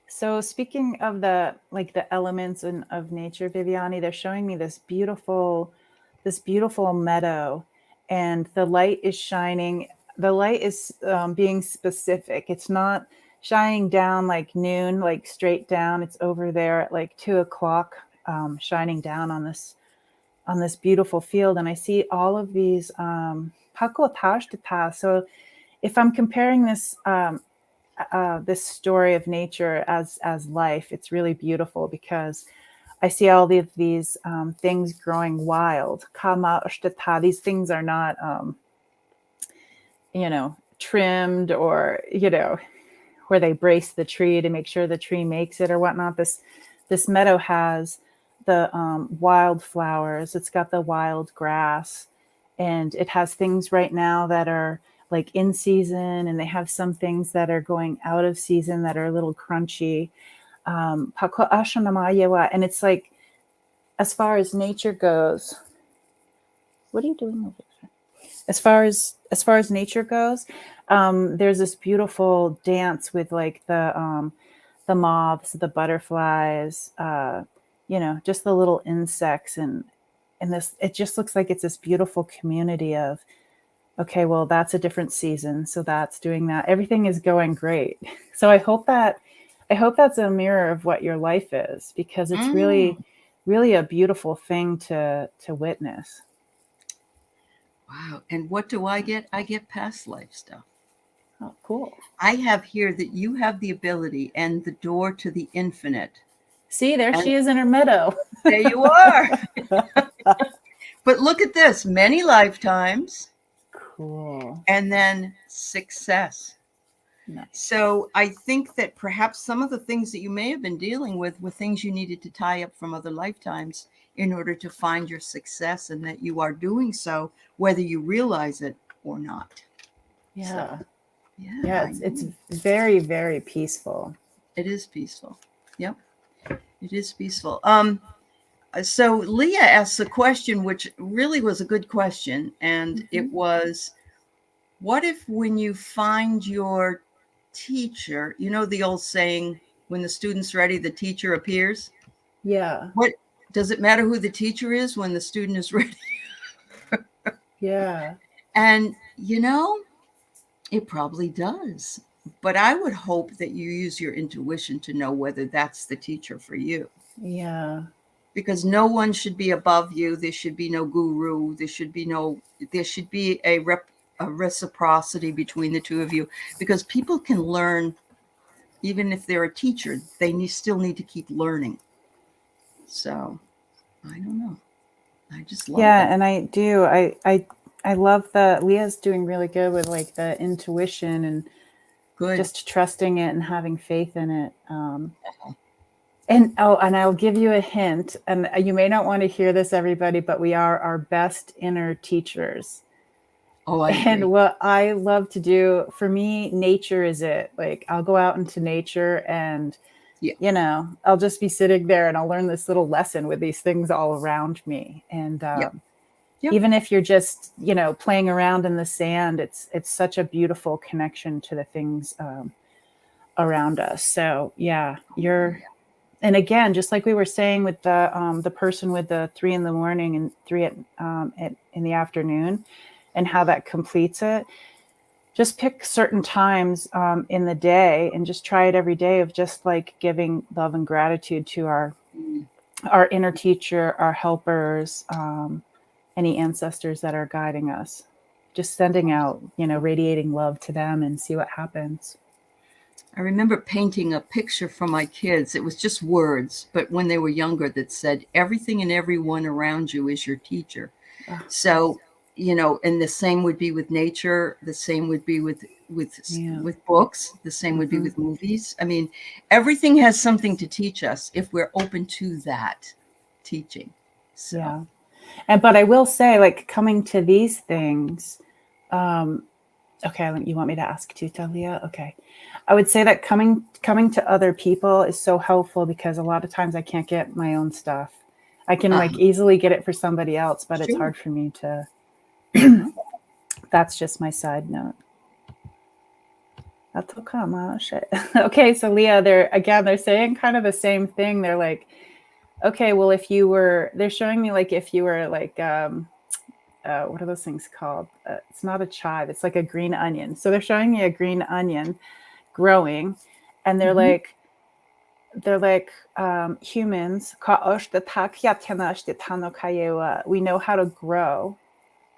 So speaking of the elements of nature, Viviani, they're showing me this beautiful meadow, and the light is shining. The light is being specific. It's not shining down like noon, like straight down. It's over there at like 2:00, shining down on this beautiful field. And I see all of these so if I'm comparing this this story of nature as life, it's really beautiful because I see all of these things growing wild. These things are not trimmed or where they brace the tree to make sure the tree makes it or whatnot. This meadow has the wildflowers. It's got the wild grass, and it has things right now that are like in season, and they have some things that are going out of season that are a little crunchy. And it's like, as far as nature goes, what are you doing over there? As far as nature goes, there's this beautiful dance with like the moths, the butterflies, just the little insects, and this, it just looks like it's this beautiful community of, okay, well, that's a different season, so that's doing that. Everything is going great. So I hope that's a mirror of what your life is, because it's really, really a beautiful thing to witness. Wow. And what do I get? I get past life stuff. Oh, cool. I have here that you have the ability and the door to the infinite. See, there she is in her meadow. There you are. But look at this, many lifetimes. Cool. And then success. Nice. So I think that perhaps some of the things that you may have been dealing with were things you needed to tie up from other lifetimes in order to find your success, and that you are doing so, whether you realize it or not. Yeah. So, yeah. It's very, very peaceful. It is peaceful. Yep. It is peaceful. So Leah asked a question, which really was a good question. And it was, what if when you find your teacher, the old saying, when the student's ready, the teacher appears? Yeah. What does it matter who the teacher is when the student is ready? Yeah. And, it probably does. But I would hope that you use your intuition to know whether that's the teacher for you. Yeah. Because no one should be above you. There should be no guru. There should be a reciprocity between the two of you, because people can learn. Even if they're a teacher, they still need to keep learning. So I don't know. I just love that. And I do. I love the Leah's doing really good with like the intuition and Good. just trusting it and having faith in it. And I'll give you a hint, and you may not want to hear this, everybody, but we are our best inner teachers. Oh, I And agree. what I love to do, for me, nature is it. Like I'll go out into nature and, Yeah. I'll just be sitting there and I'll learn this little lesson with these things all around me. And Yep. Yep. even if you're just, playing around in the sand, it's such a beautiful connection to the things around us. So yeah, and again, just like we were saying with the person with the 3 a.m. and 3 in the afternoon, and how that completes it. Just pick certain times in the day and just try it every day of just like giving love and gratitude to our inner teacher, our helpers, any ancestors that are guiding us. Just sending out, radiating love to them and see what happens. I remember painting a picture for my kids. It was just words, but when they were younger, that said, everything and everyone around you is your teacher. So, and the same would be with nature. The same would be with books. The same would be with movies. I mean, everything has something to teach us if we're open to that teaching. So. Yeah. But I will say, like, coming to these things, okay, you want me to ask too, Talia? Okay. I would say that coming to other people is so helpful because a lot of times I can't get my own stuff. I can like easily get it for somebody else, but it's hard for me to. That's just my side note. Okay, so Leah, they're saying kind of the same thing. They're like, okay, well, they're showing me like if you were like, what are those things called? It's not a chive. It's like a green onion. So they're showing me a green onion growing, and they're like humans. We know how to grow.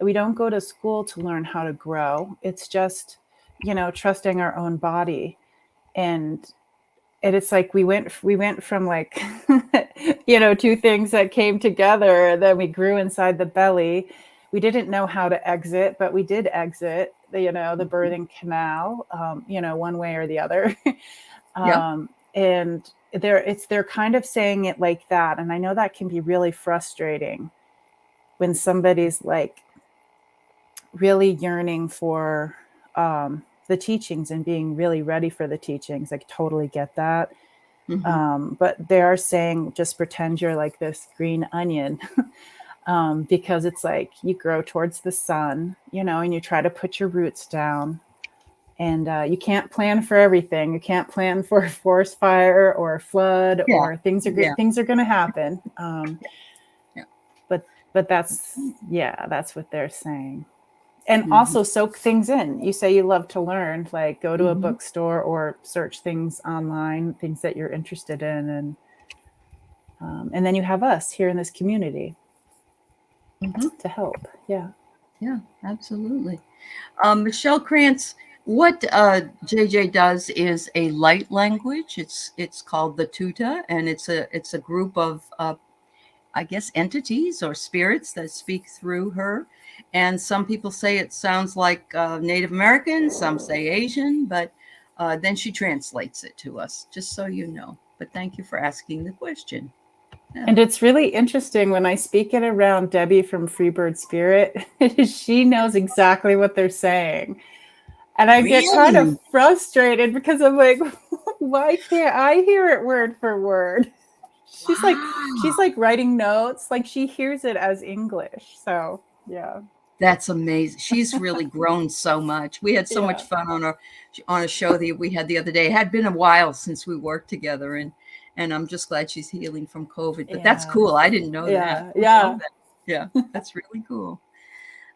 We don't go to school to learn how to grow. It's just, trusting our own body. And it's like we went from like, two things that came together, and then we grew inside the belly. We didn't know how to exit, but we did exit the birthing canal, one way or the other. And they're kind of saying it like that. And I know that can be really frustrating when somebody's like really yearning for the teachings and being really ready for the teachings. I totally get that. But they are saying, just pretend you're like this green onion. Because it's like you grow towards the sun, and you try to put your roots down. And you can't plan for everything. You can't plan for a forest fire or a flood, or things are going to happen. But that's what they're saying. And also soak things in. You say you love to learn, like go to a bookstore or search things online, things that you're interested in, and then you have us here in this community to help. Yeah, absolutely. Michelle Krantz, what JJ does is a light language. It's called the Tuta, and it's a group of I guess entities or spirits that speak through her. And some people say it sounds like Native American, some say Asian, but then she translates it to us, just so you know. But thank you for asking the question. Yeah. And it's really interesting when I speak it around Debbie from Freebird Spirit, she knows exactly what they're saying. And I get kind of frustrated because I'm like, why can't I hear it word for word? She's like writing notes, like she hears it as English. So yeah. That's amazing. She's really grown so much. We had so much fun on a show that we had the other day. It had been a while since we worked together, and I'm just glad she's healing from COVID. But that's cool. I didn't know that. Yeah, that's really cool.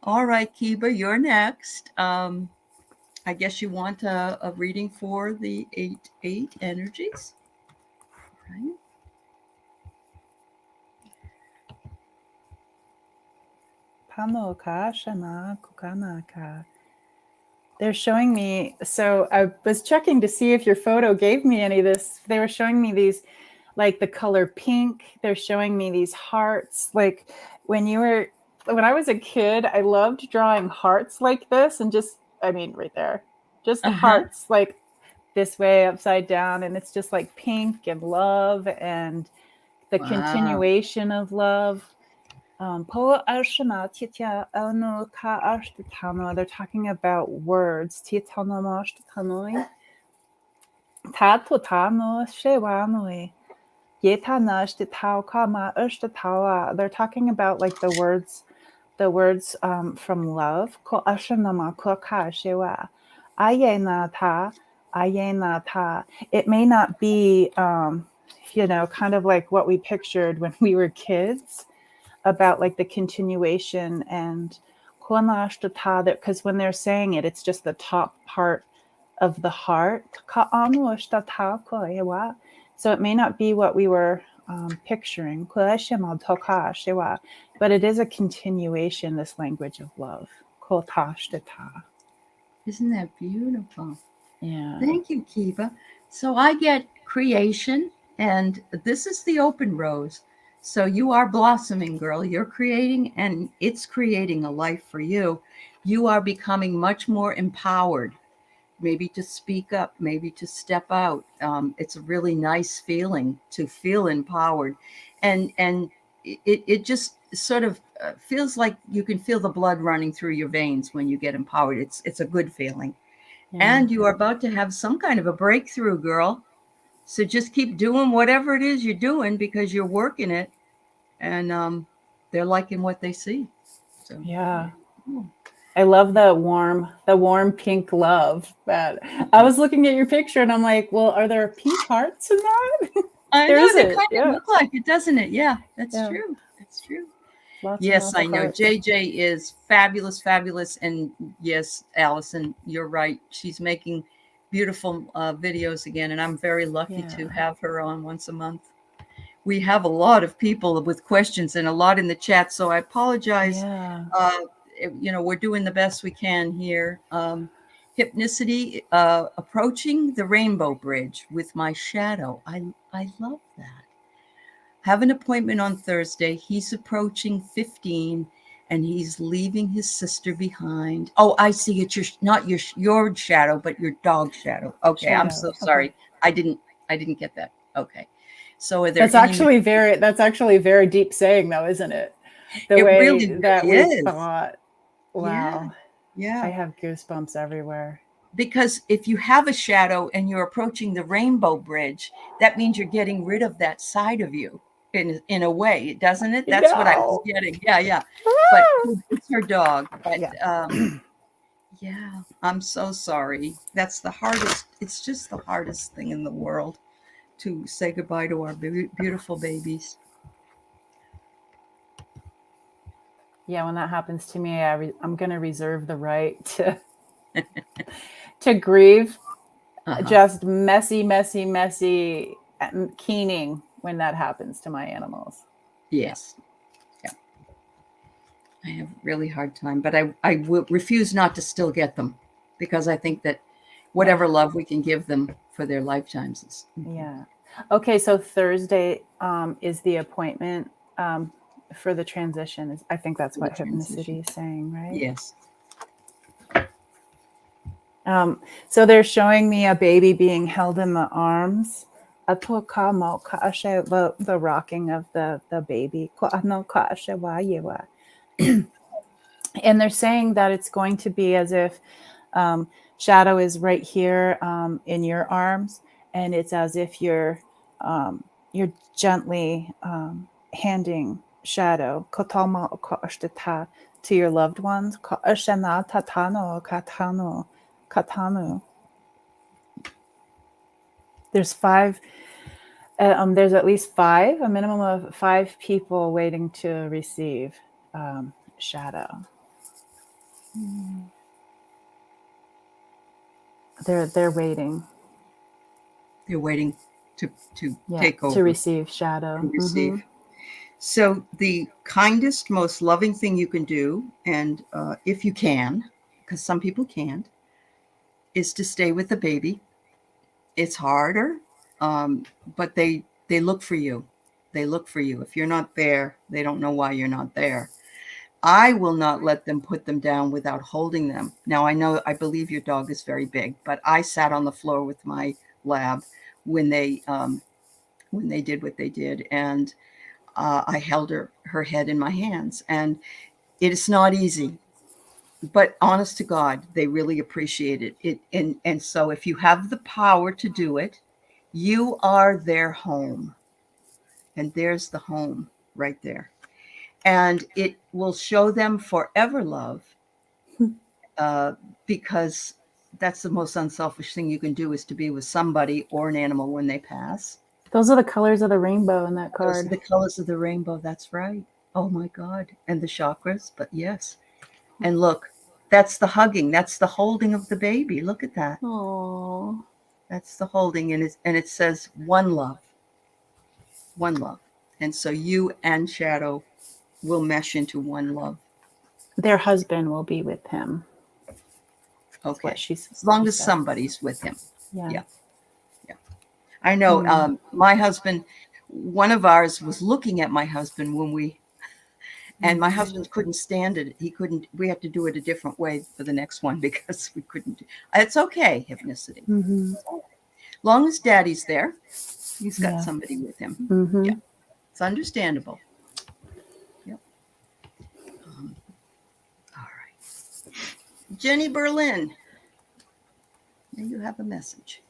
All right, Kiba, you're next. I guess you want a reading for the 8-8 energies. Right. They're showing me, so I was checking to see if your photo gave me any of this. They were showing me these, like the color pink. They're showing me these hearts. Like when you were when I was a kid, I loved drawing hearts like this and just, I mean, right there, just Uh-huh. hearts like this way upside down. And it's just like pink and love and the Wow. continuation of love. Po arshana titya anu ka ashtatano. They're talking about words. Titano mashtatanoi. Tato tano shewanoi. Yetana ashtatao kama ashtatawa. They're talking about like the words from love. Ko ashanama ko ka shewa. Ayena ta. It may not be, kind of like what we pictured when we were kids about like the continuation and because when they're saying it, it's just the top part of the heart. So it may not be what we were picturing, but it is a continuation, this language of love. Isn't that beautiful? Yeah. Thank you, Kiva. So I get creation, and this is the open rose. So you are blossoming, girl. You're creating, and it's creating a life for you. You are becoming much more empowered, maybe to speak up, maybe to step out. It's a really nice feeling to feel empowered, and it just sort of feels like you can feel the blood running through your veins when you get empowered. It's a good feeling, Yeah. and you are about to have some kind of a breakthrough, girl. So just keep doing whatever it is you're doing because you're working it, and they're liking what they see. So Yeah. yeah. I love the warm pink love. But I was looking at your picture and I'm like, well, are there pink hearts in that? I There know they isn't. kind of Yeah. look like it, doesn't it? Yeah, that's Yeah. true. That's true. Lots and Yes, lots I of know. hearts. JJ is fabulous, fabulous. And yes, Allison, you're right. She's making beautiful videos again. And I'm very lucky Yeah. to have her on once a month. We have a lot of people with questions and a lot in the chat. So I apologize. Yeah. Uh, we're doing the best we can here. Hypnicity, approaching the rainbow bridge with my shadow. I love that. Have an appointment on Thursday. He's approaching 15 and he's leaving his sister behind. Oh, I see. It's not your shadow, but your dog's shadow. Okay, I'm Shadow. so Okay. sorry. I didn't get that. Okay. So are there any That's actually very deep saying though, isn't it? The It way really, that really we is. thought. Yeah. Wow. I Yeah. have goosebumps everywhere. Because if you have a shadow and you're approaching the rainbow bridge, that means you're getting rid of that side of you in a way, doesn't it? That's what I was No. getting. Yeah, yeah. But it's her dog. But Yeah. yeah, I'm so sorry. That's the hardest. It's just the hardest thing in the world to say goodbye to our beautiful babies. Yeah, when that happens to me, I'm going to reserve the right to grieve. Uh-huh. Just messy keening when that happens to my animals. Yeah. Yes. Yeah. I have a really hard time, but I refuse not to still get them because I think that Yeah. whatever love we can give them for their lifetimes is important. Yeah. Okay, so Thursday is the appointment for the transition. I think that's For the what transition. Hypnicity is saying, right? Yes. So they're showing me a baby being held in the arms. The rocking of the baby. And they're saying that it's going to be as if Shadow is right here in your arms, and it's as if you're gently handing Shadow to your loved ones. There's five. There's at least a minimum of 5 people waiting to receive Shadow. They're waiting. They're waiting to take over, to receive Shadow. to receive. Mm-hmm. So the kindest, most loving thing you can do, and if you can, because some people can't, is to stay with the baby. It's harder, but they look for you. They look for you. If you're not there, they don't know why you're not there. I will not let them put them down without holding them. Now, I believe your dog is very big, but I sat on the floor with my lab when they did what they did, and I held her head in my hands, and it is not easy. But honest to God, they really appreciate it. And so if you have the power to do it, you are their home, and there's the home right there, and it will show them forever love, uh, because that's the most unselfish thing you can do, is to be with somebody or an animal when they pass. Those are the colors of the rainbow in that Those are card. the colors of the rainbow. That's right. Oh my God. And the chakras, but yes. And look, that's the hugging. That's the holding of the baby. Look at that. Oh, That's the holding. And it says one love, one love. And so you and Shadow will mesh into one love. their husband will be with him. That's Okay. what she As long as said. somebody's with him. Yeah. Yeah. Yeah. I know. My husband, one of ours was looking at my husband and my husband couldn't stand it. We had to do it a different way for the next one because we couldn't. It's okay, hypnicity. Mm-hmm. Long as daddy's there, he's got Yeah. somebody with him. Mm-hmm. Yeah. It's understandable. Yep. All right. Jenny Berlin, now you have a message.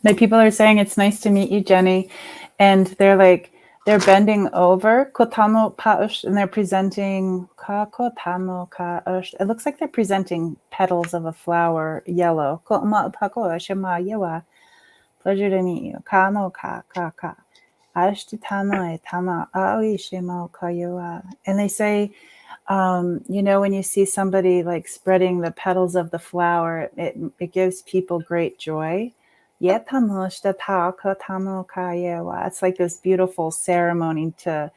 My people are saying it's nice to meet you, Jenny. And they're bending over, kotano paush, and they're presenting ka kotano ka ush. It looks like they're presenting petals of a flower, yellow. Pleasure to meet you. Kano ka ka ka. Ashtitano e tama aoi shimo kayua. And they say, when you see somebody like spreading the petals of the flower, it gives people great joy. It's like this beautiful ceremony to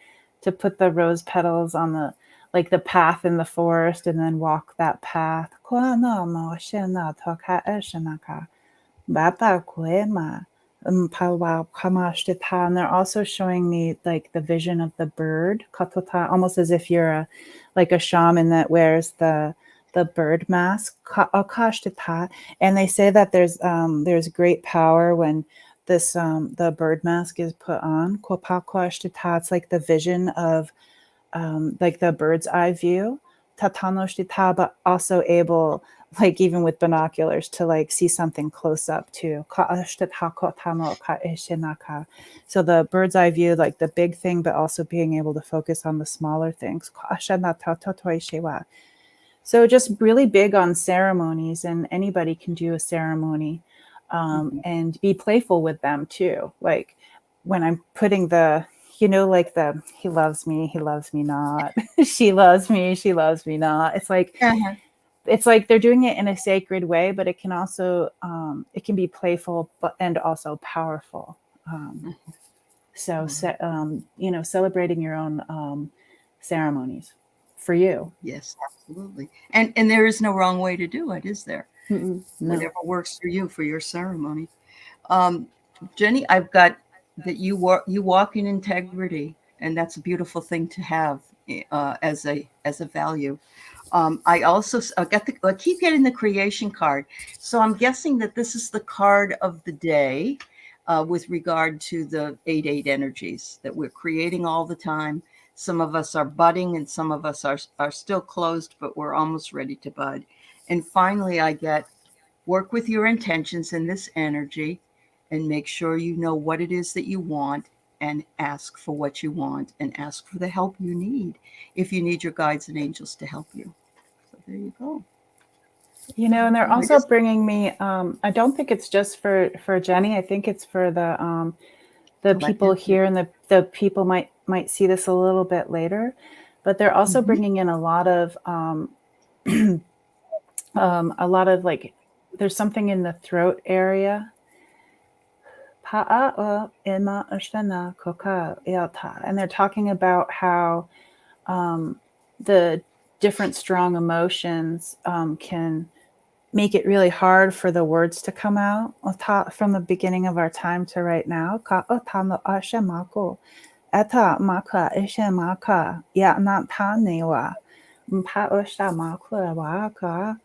put the rose petals on the path in the forest and then walk that path. And they're also showing me like the vision of the bird, almost as if you're a shaman that wears the bird mask. And they say that there's great power when this the bird mask is put on. It's like the vision of like the bird's eye view, but also able, like even with binoculars, to like see something close up too. So the bird's eye view, like the big thing, but also being able to focus on the smaller things. So just really big on ceremonies, and anybody can do a ceremony, and be playful with them too. Like when I'm putting like he loves me not, she loves me not. Uh-huh. It's like they're doing it in a sacred way, but it can also it can be playful, and also powerful. So celebrating your own ceremonies for you. Yes, absolutely. And there is no wrong way to do it, is there? No. Whatever works for you for your ceremony. Jenny, I've got that you walk in integrity, and that's a beautiful thing to have as a value. I also I keep getting the creation card, so I'm guessing that this is the card of the day, with regard to the 8-8 energies that we're creating all the time. Some of us are budding, and some of us are still closed, but we're almost ready to bud. And finally, I get work with your intentions in this energy, and make sure you know what it is that you want, and ask for what you want, and ask for the help you need if you need your guides and angels to help you. So there you go. And they're also bringing me, I don't think it's just for Jenny. I think it's for the people here, and the people might see this a little bit later, but they're also bringing in a lot of like, there's something in the throat area. And they're talking about how the different strong emotions can make it really hard for the words to come out from the beginning of our time to right now. Ka otano ashemako, eta maka ishemaka, ya not tanewa, mpa osha makura waka,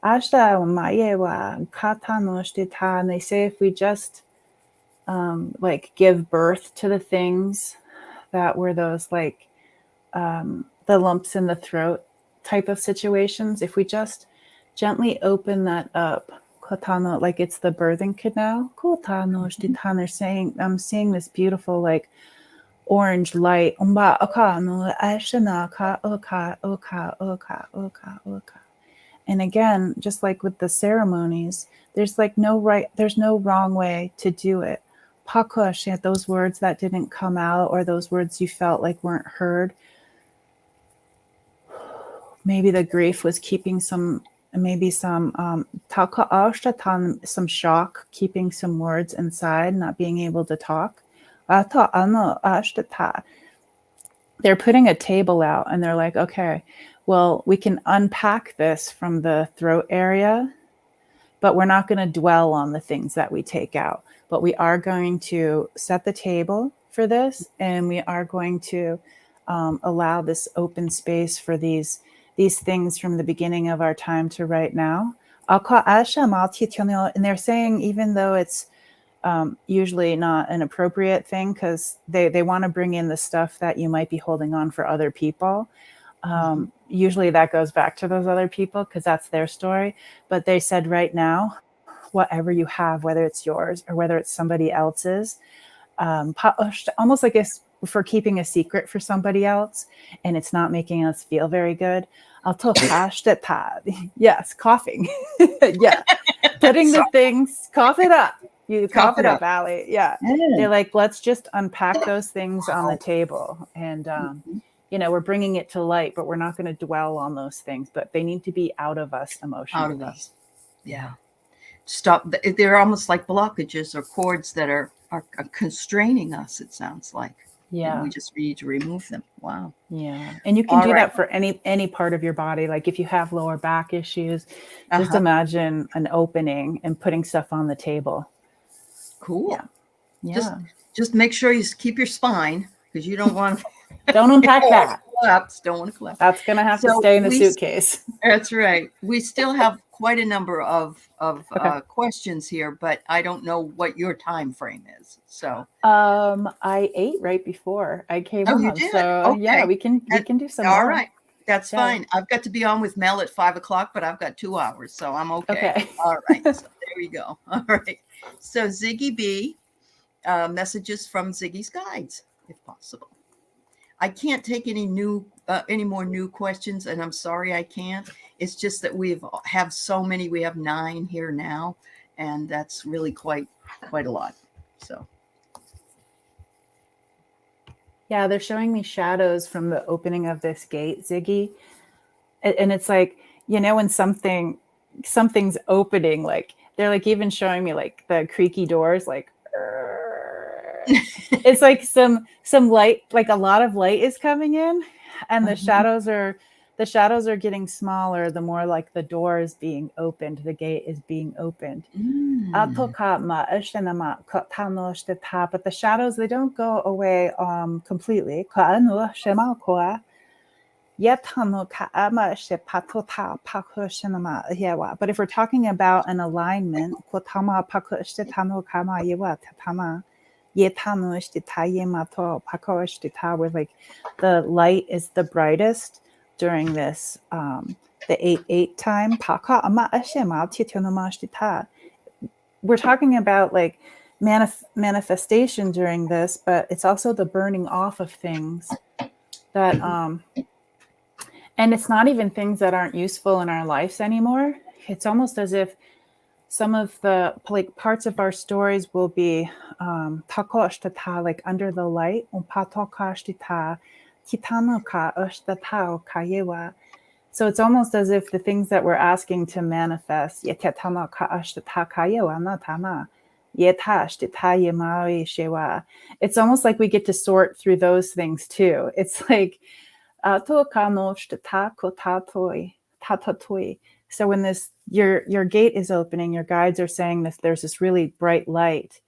ashta mayewa, katanoshita. And they say if we just like give birth to the things that were those like the lumps in the throat type of situations, if we just gently open that up, kotano, like it's the birthing canal, kotano shtitan, they're saying, I'm seeing this beautiful like orange light. Umba akano ashana ka oka oka oka oka oka. And again, just like with the ceremonies, there's like there's no wrong way to do it. Pakush, those words that didn't come out, or those words you felt like weren't heard. Maybe the grief was keeping some shock, keeping some words inside, not being able to talk. They're putting a table out and they're like, okay, well, we can unpack this from the throat area, but we're not going to dwell on the things that we take out. But we are going to set the table for this, and we are going to allow this open space for these things from the beginning of our time to right now. And they're saying, even though it's usually not an appropriate thing, because they want to bring in the stuff that you might be holding on for other people. Usually that goes back to those other people because that's their story. But they said right now, whatever you have, whether it's yours or whether it's somebody else's, almost like if for keeping a secret for somebody else and it's not making us feel very good. Yes, coughing. Yeah. Putting the things, cough it up. You cough it up, Aley. Yeah. They're like, let's just unpack those things on the table. And, we're bringing it to light, but we're not going to dwell on those things, but they need to be out of us emotionally. Out of us. Yeah. Stop. They're almost like blockages or cords that are constraining us, it sounds like. Yeah. And we just need to remove them. Wow. Yeah. And you can do that for any part of your body. Like if you have lower back issues, just imagine an opening and putting stuff on the table. Cool. Yeah. Just make sure you keep your spine, because you don't want to don't unpack that. Don't want to collapse. That's going to have to stay in the suitcase. That's right. We still have quite a number of questions here, but I don't know what your time frame is. So I ate right before I came on. You did? So okay. Yeah, we can do some all more. Right. That's fine. I've got to be on with Mel at 5:00, but I've got 2 hours, so I'm okay. All right. So there we go. All right. So Ziggy B, messages from Ziggy's Guides, if possible. I can't take any more new questions, and I'm sorry I can't. It's just that we have so many. We have 9 here now, and that's really quite a lot. So. Yeah, they're showing me shadows from the opening of this gate, Ziggy. And it's like, when something's opening, like they're like even showing me like the creaky doors, like it's like some light, like a lot of light is coming in, and the shadows are getting smaller the more like the door is being opened, the gate is being opened. But the shadows, they don't go away completely. But if we're talking about an alignment, where like the light is the brightest during this the 8/8 time. We're talking about like manifestation during this, but it's also the burning off of things that and it's not even things that aren't useful in our lives anymore. It's almost as if some of the like parts of our stories will be like under the light. So it's almost as if the things that we're asking to manifest, it's almost like we get to sort through those things too. It's like so when this your gate is opening. Your guides are saying this. There's this really bright light.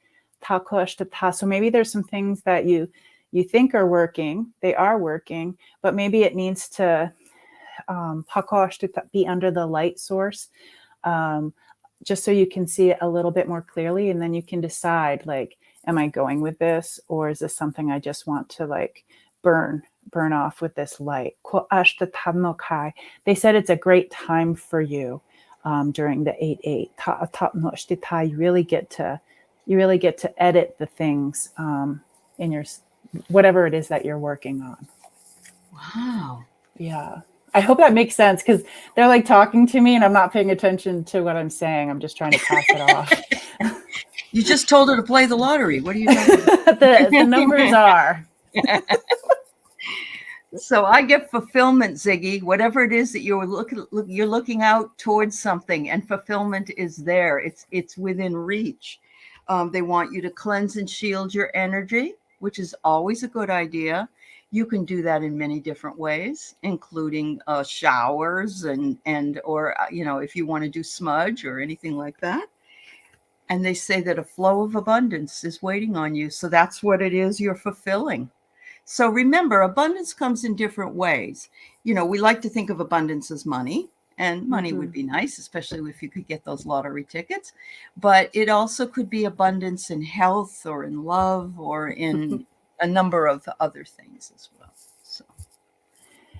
So maybe there's some things that you think are working. They are working, but maybe it needs to be under the light source, um, just so you can see it a little bit more clearly, and then you can decide, like, am I going with this, or is this something I just want to like burn off with this light? They said it's a great time for you during the 8/8. You really get to edit the things in your whatever it is that you're working on. Wow. Yeah. I hope that makes sense, because they're like talking to me and I'm not paying attention to what I'm saying. I'm just trying to pass it off. You just told her to play the lottery. What are you talking about? The numbers are. So I get fulfillment, Ziggy. Whatever it is that you're looking out towards something, and fulfillment is there. It's within reach. They want you to cleanse and shield your energy, which is always a good idea. You can do that in many different ways, including showers or if you want to do smudge or anything like that. And they say that a flow of abundance is waiting on you. So that's what it is you're fulfilling. So remember, abundance comes in different ways. We like to think of abundance as money, and money would be nice, especially if you could get those lottery tickets. But it also could be abundance in health or in love or in a number of other things as well. So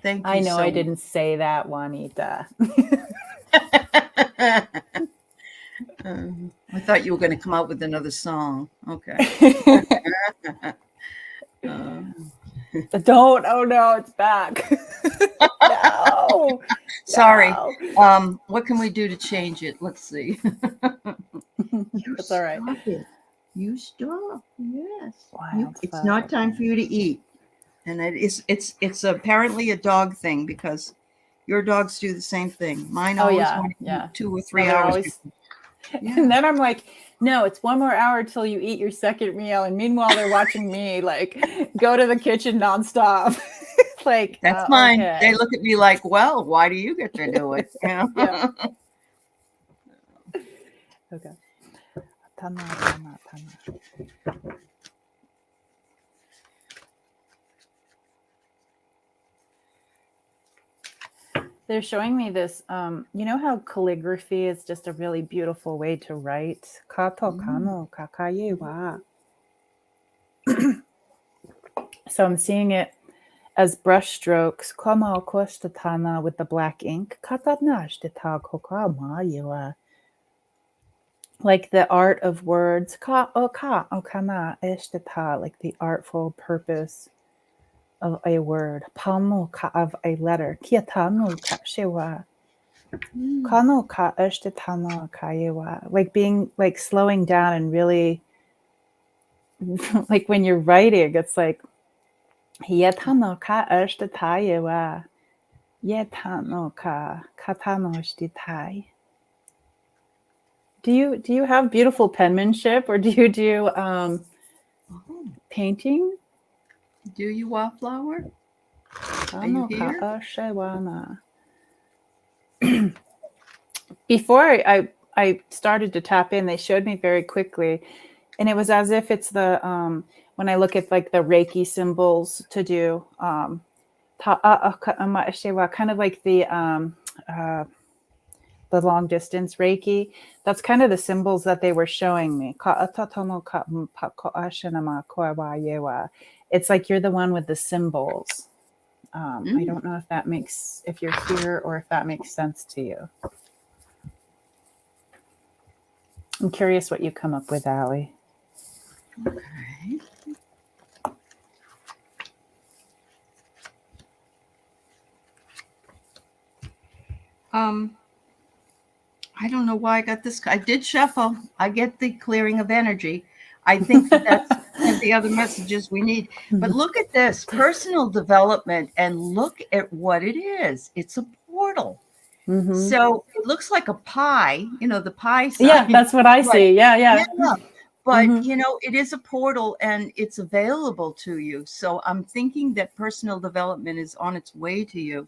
thank you. I know I didn't say that, Juanita. I thought you were going to come out with another song. Okay. Don't. Oh no, it's back. No. Sorry. No. What can we do to change it? Let's see. That's all right. You stop. Yes. Wow, it's not time for you to eat. And it's apparently a dog thing, because your dogs do the same thing. Mine always want to eat 2 or 3 hours. And then I'm like, no, it's 1 more hour till you eat your second meal. And meanwhile, they're watching me like go to the kitchen nonstop. Like, that's mine. Okay. They look at me like, well, why do you get to do it? Yeah. Okay. They're showing me this. You know how calligraphy is just a really beautiful way to write? So I'm seeing it as brush strokes with the black ink. Like the art of words. Like the artful purpose of a word, of a letter. Like being like slowing down and really, like when you're writing, it's like do you have beautiful penmanship, or do you do painting? Do you, Wildflower? Are you here? Before I started to tap in, they showed me very quickly, and it was as if it's the when I look at like the Reiki symbols to do kind of like the long distance Reiki. That's kind of the symbols that they were showing me. It's like you're the one with the symbols. I don't know if you're here or if that makes sense to you. I'm curious what you come up with, Aley. Okay. I don't know why I got this. I did shuffle. I get the clearing of energy. I think that's the other messages we need. But look at this personal development, and look at what it is. It's a portal. So it looks like a pie, the pie sign. Yeah, that's what I see. Yeah. But, it is a portal, and it's available to you. So I'm thinking that personal development is on its way to you.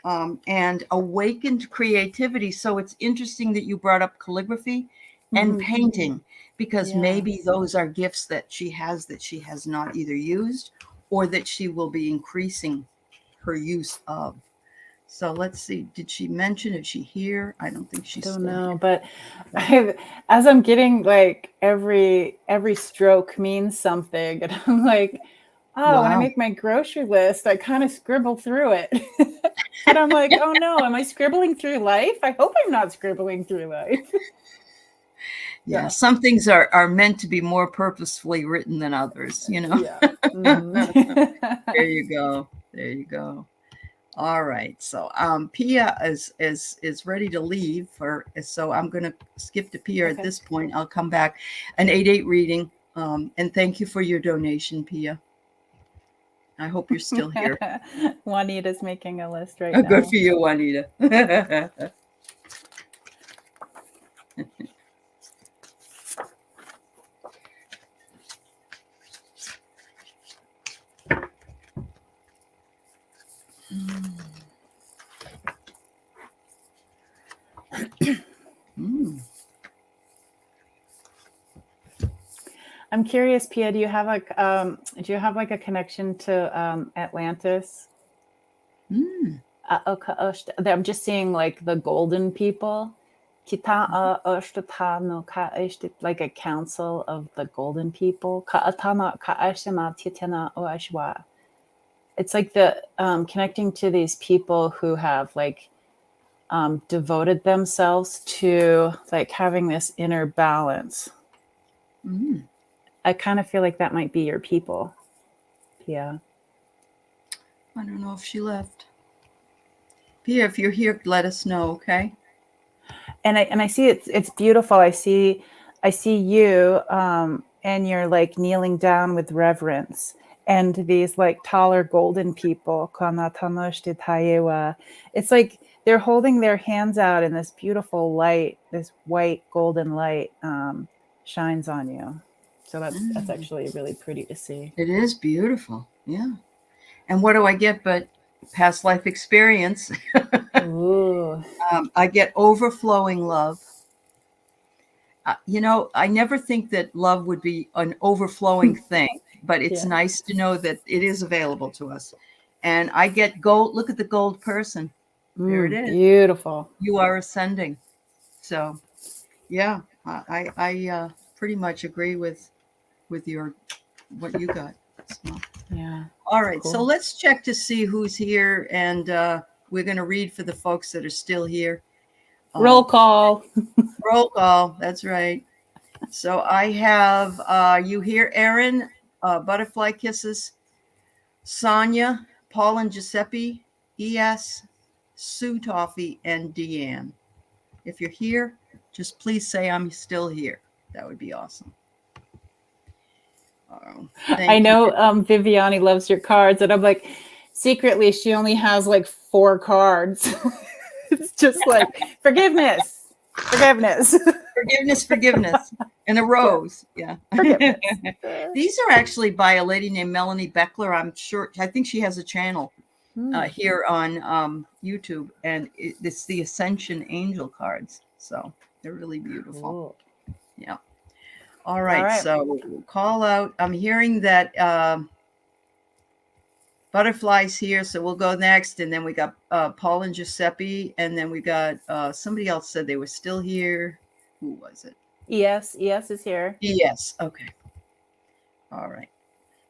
and awakened creativity. So it's interesting that you brought up calligraphy and painting, because Yeah. maybe those are gifts that she has not either used or that she will be increasing her use of. So let's see. Did she mention? Is she here? I don't think I she's don't still know, here. but as I'm getting like every stroke means something, and I'm like, oh, when I Wow. make my grocery list, I kind of scribble through it. And I'm like, oh no, am I scribbling through life? I hope I'm not scribbling through life. Yeah, Yeah. some things are meant to be more purposefully written than others, you know. Yeah. There you go. There you go. All right. So Pia is ready to leave for, so I'm gonna skip to Pia at Okay. this point. I'll come back. An 8-8 reading. And thank you for your donation, Pia. I hope you're still here. Juanita's making a list right Good now. for you, Juanita. Mm. I'm curious, Pia, do you have like a connection to Atlantis? Mm. I'm just seeing like the golden people. Like a council of the golden people. It's like the connecting to these people who have like devoted themselves to like having this inner balance. Mm. I kind of feel like that might be your people. Yeah. I don't know if she left. Pia, if you're here, let us know, okay? And I see it's beautiful. I see you and you're like kneeling down with reverence, and these like taller golden people, it's like they're holding their hands out, and this beautiful light, this white golden light shines on you. So that's Mm. actually really pretty to see. It is beautiful. Yeah. And what do I get but past life experience? Ooh. I get overflowing love. I never think that love would be an overflowing thing, but it's Yeah. nice to know that it is available to us. And I get gold. Look at the gold person. There it is. Beautiful. You are ascending. So, yeah, I pretty much agree with your what you got. So, Yeah. all right, so Cool. let's check to see who's here, and we're going to read for the folks that are still here. Roll Um, call. Roll call. That's right. So I have you here, Erin, Butterfly Kisses, Sonia, Paul and Giuseppe, ES, Sue Toffee, and Deanne. If you're here, just please say I'm still here. That would be awesome. I Thank you. know Viviani loves your cards, and I'm like, secretly, she only has like 4 cards. It's just like forgiveness, forgiveness, Forgiveness, and a yeah, rose. Yeah. forgiveness. These are actually by a lady named Melanie Beckler. I think she has a channel here on YouTube, and it's the Ascension Angel cards. So they're really beautiful. Cool. Yeah. All All right. right. So call out. I'm hearing that Butterfly's here, so we'll go next, and then we got Paul and Giuseppe, and then we got somebody else said they were still here. Who was it? ES is here. Yes. Okay. All right.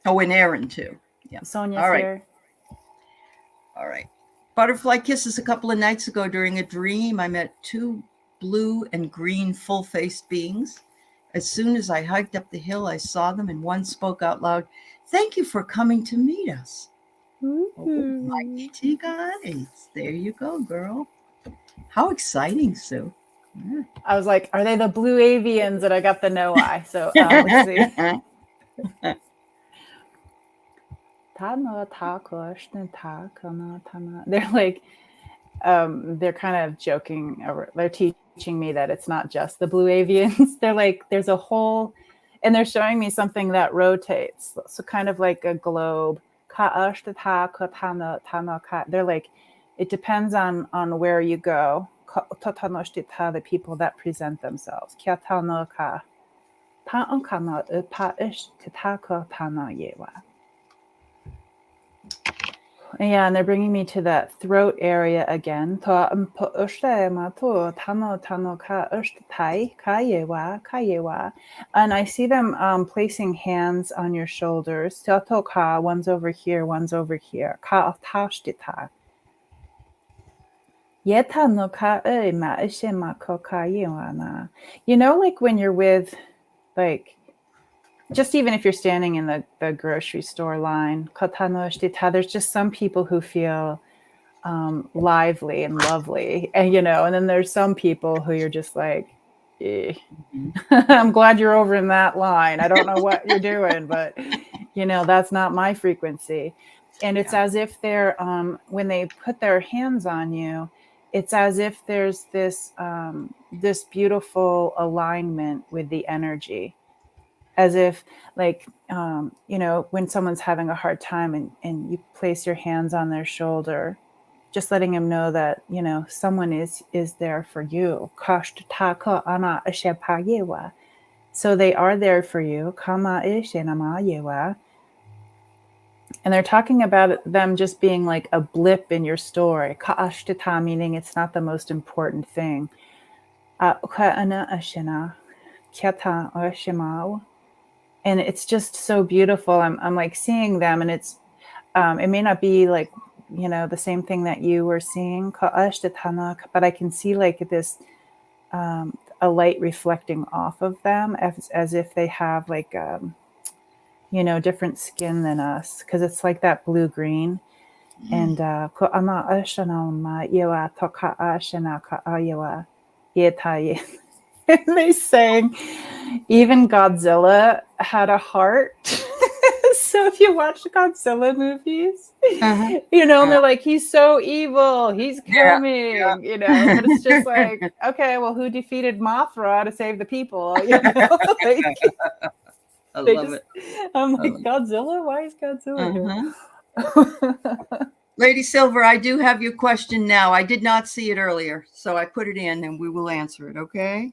Oh, and Aaron too. Yeah. Sonia's All right. here. All right. Butterfly kisses. A couple of nights ago during a dream, I met 2 blue and green full-faced beings. As soon as I hiked up the hill, I saw them, and one spoke out loud, "Thank you for coming to meet us." Oh my ET guys. There you go, girl. How exciting, Sue. I was like, are they the blue avians? And I got the no eye. So let's see. They're like, they're kind of joking. They're teaching me that it's not just the blue avians. They're like, there's a whole, and they're showing me something that rotates. So kind of like a globe. They're like, It depends on where you go. The people that present themselves. Yeah, and they're bringing me to that throat area again. And I see them placing hands on your shoulders. One's over here, one's over here. You know, like when you're with, like, just even if you're standing in the grocery store line, there's just some people who feel lively and lovely, and and then there's some people who you're just like, eh. I'm glad you're over in that line. I don't know what you're doing, but that's not my frequency. And it's as if they're when they put their hands on you, it's as if there's this this beautiful alignment with the energy, as if, like, when someone's having a hard time and you place your hands on their shoulder, just letting them know that someone is there for you. So they are there for you. And they're talking about them just being like a blip in your story. Meaning it's not the most important thing. And it's just so beautiful. I'm like seeing them, and it's it may not be like the same thing that you were seeing, but I can see like this a light reflecting off of them, as if they have like different skin than us, because it's like that blue green. And and they sang, even Godzilla had a heart. So if you watch Godzilla movies, and they're like, he's so evil, he's coming, but it's just like, okay, well, who defeated Mothra to save the people? Like, I love it. I'm like, Godzilla? Why is Godzilla here? Lady Silver, I do have your question now. I did not see it earlier, so I put it in and we will answer it, okay?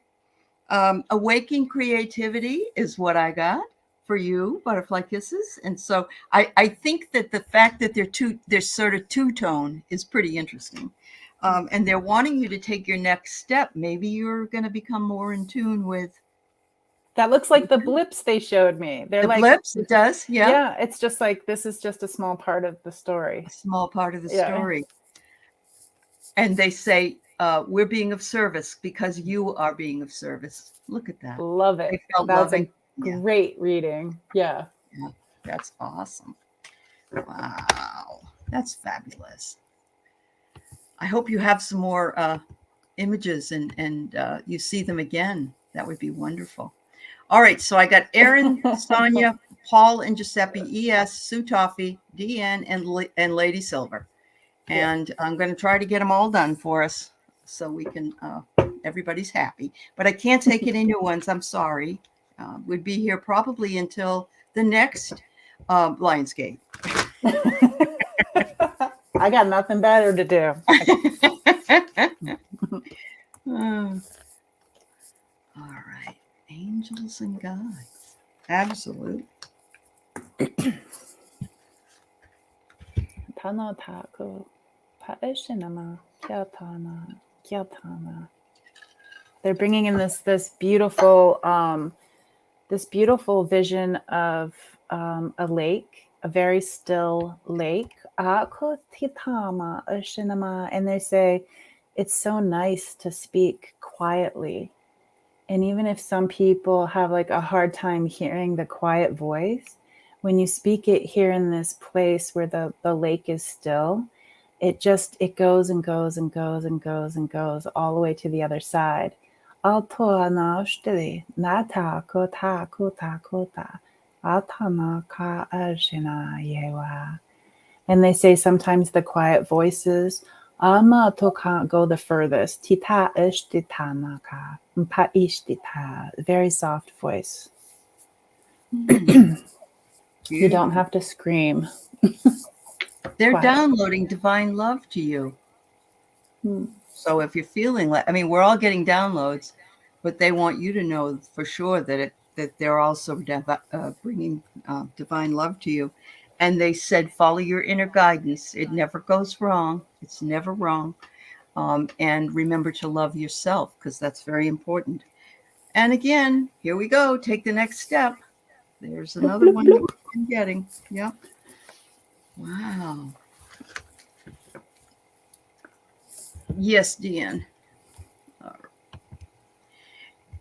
Awaking creativity is what I got for you, butterfly kisses. And so I think that the fact that they're sort of two-tone is pretty interesting. And they're wanting you to take your next step. Maybe you're going to become more in tune with. That looks like the blips they showed me. They're the like blips. It does. Yeah. Yeah. It's just like, this is just a small part of the story. A small part of the story. And they say, we're being of service because you are being of service. Look at that. Love it. That's a great reading. Yeah. That's awesome. Wow. That's fabulous. I hope you have some more images and you see them again. That would be wonderful. All right. So I got Aaron, Sonia, Paul, and Giuseppe, ES, Sue Toffee, DN, and Lady Silver. And I'm going to try to get them all done for us so we can, everybody's happy. But I can't take any new ones. I'm sorry. We'd be here probably until the next Lionsgate. I got nothing better to do. All right. Angels and guides. Absolute. They're bringing in this beautiful vision of a lake, a very still lake. And they say it's so nice to speak quietly. And even if some people have like a hard time hearing the quiet voice, when you speak it here in this place where the lake is still, it goes and goes and goes and goes and goes all the way to the other side. And they say sometimes the quiet voices can't go the furthest. Very soft voice. You don't have to scream. They're downloading divine love to you. So if you're feeling like, I mean, we're all getting downloads, but they want you to know for sure that they're also bringing divine love to you. And they said, follow your inner guidance. It never goes wrong. It's never wrong. And remember to love yourself, because that's very important. And again, here we go. Take the next step. There's Bloop, another bloop, one that bloop. we've been getting. Yep. Wow. Yes, Deanne.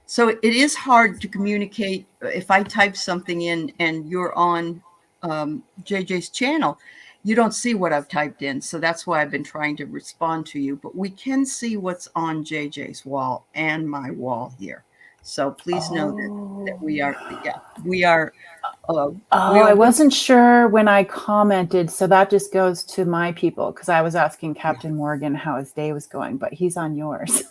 So it is hard to communicate if I type something in and you're on JJ's channel. You don't see what I've typed in. So that's why I've been trying to respond to you. But we can see what's on JJ's wall and my wall here. So please know that Oh. we are, yeah, we are, Oh, we are I working. wasn't sure when I commented, so that just goes to my people because I was asking Captain Morgan how his day was going, but he's on yours.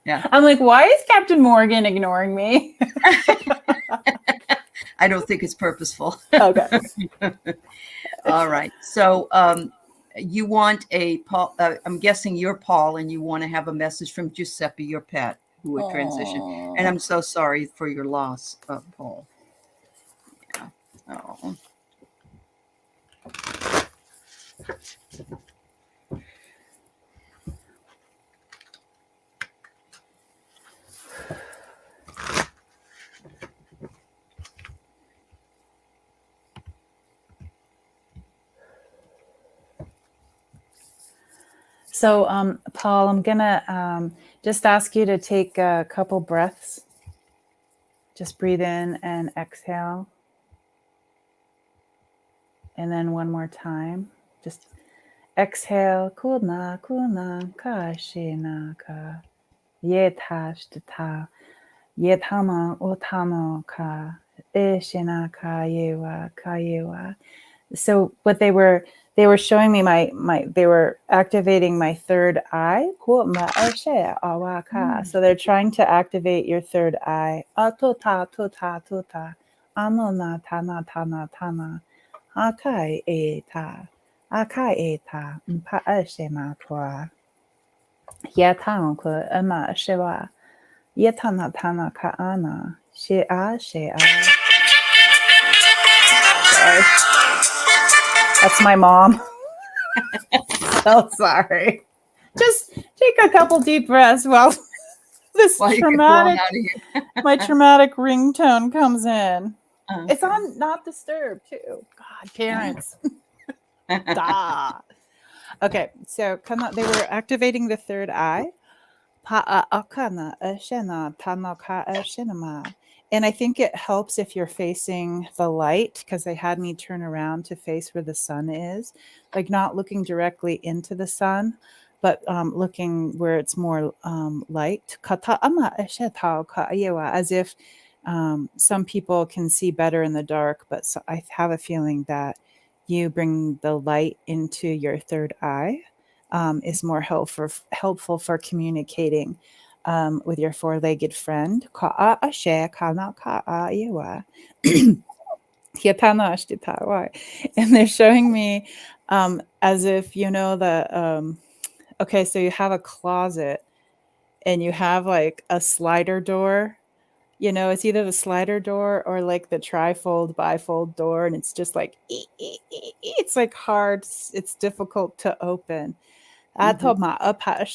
Yeah. I'm like, why is Captain Morgan ignoring me? I don't think it's purposeful. Okay. All right. So you want a Paul, I'm guessing you're Paul, and you want to have a message from Giuseppe, your pet, who would transition. And I'm so sorry for your loss, Paul. Yeah. Oh. So, Paul, I'm gonna just ask you to take a couple breaths. Just breathe in and exhale. And then one more time. Just exhale. Kuna, kuna, ka, shina, ka. Yetash, ta. Yetama, otamo, ka. Ishina, ka, yewa, ka, yewa. So what they were showing me they were activating my third eye. So they're trying to activate your third eye. Tota, tota, tota. Anona, tana, tana, tana. Akai eta. Akai eta. Mpa ashema tua. Yatan ko ama shewa. Yatana tana ka ana. Shea, shea. Sorry. That's my mom. So sorry. Just take a couple deep breaths while this Well, you get blown out of here. my traumatic ringtone comes in. Okay. It's on not disturb too. God, parents. Da. Okay, so they were activating the third eye. And I think it helps if you're facing the light, because they had me turn around to face where the sun is, like not looking directly into the sun, but looking where it's more light. As if some people can see better in the dark, but so I have a feeling that you bring the light into your third eye is more helpful for communicating with your four-legged friend. And they're showing me as if, okay, so you have a closet and you have like a slider door. It's either the slider door or like the trifold bifold door, and it's just like it's like hard. It's difficult to open. But they're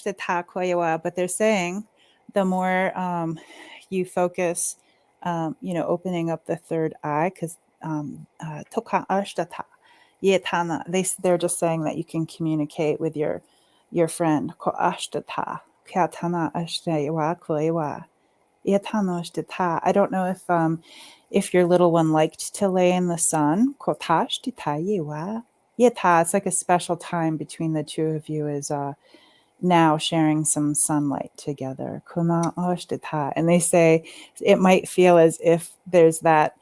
saying the more you focus, opening up the third eye, because they're just saying that you can communicate with your friend. I don't know if your little one liked to lay in the sun. It's like a special time between the two of you is now sharing some sunlight together. And they say it might feel as if there's that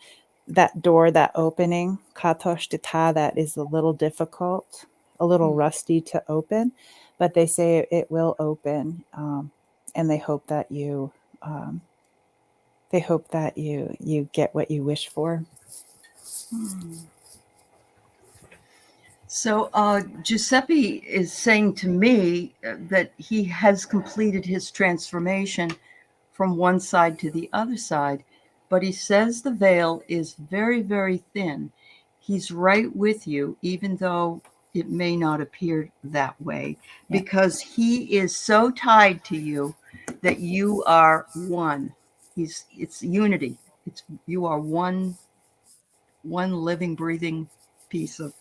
door, that opening, that is a little difficult, a little rusty to open, but they say it will open, and they hope that you get what you wish for. So Giuseppe is saying to me that he has completed his transformation from one side to the other side, but he says the veil is very, very thin. He's right with you, even though it may not appear that way, Yeah. because he is so tied to you that you are one. It's unity. It's you are one living, breathing piece of.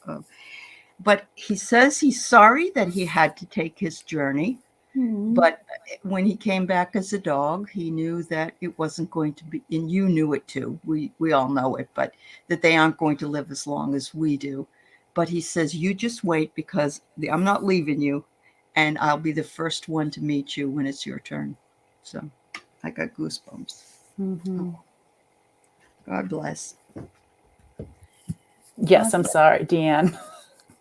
But he says he's sorry that he had to take his journey, Mm. but when he came back as a dog, he knew that it wasn't going to be, and you knew it too. We all know it, but that they aren't going to live as long as we do. But he says, you just wait because I'm not leaving you, and I'll be the first one to meet you when it's your turn. So I got goosebumps. Oh, Mm-hmm. God bless. Yes, God I'm bless. sorry, Deanne.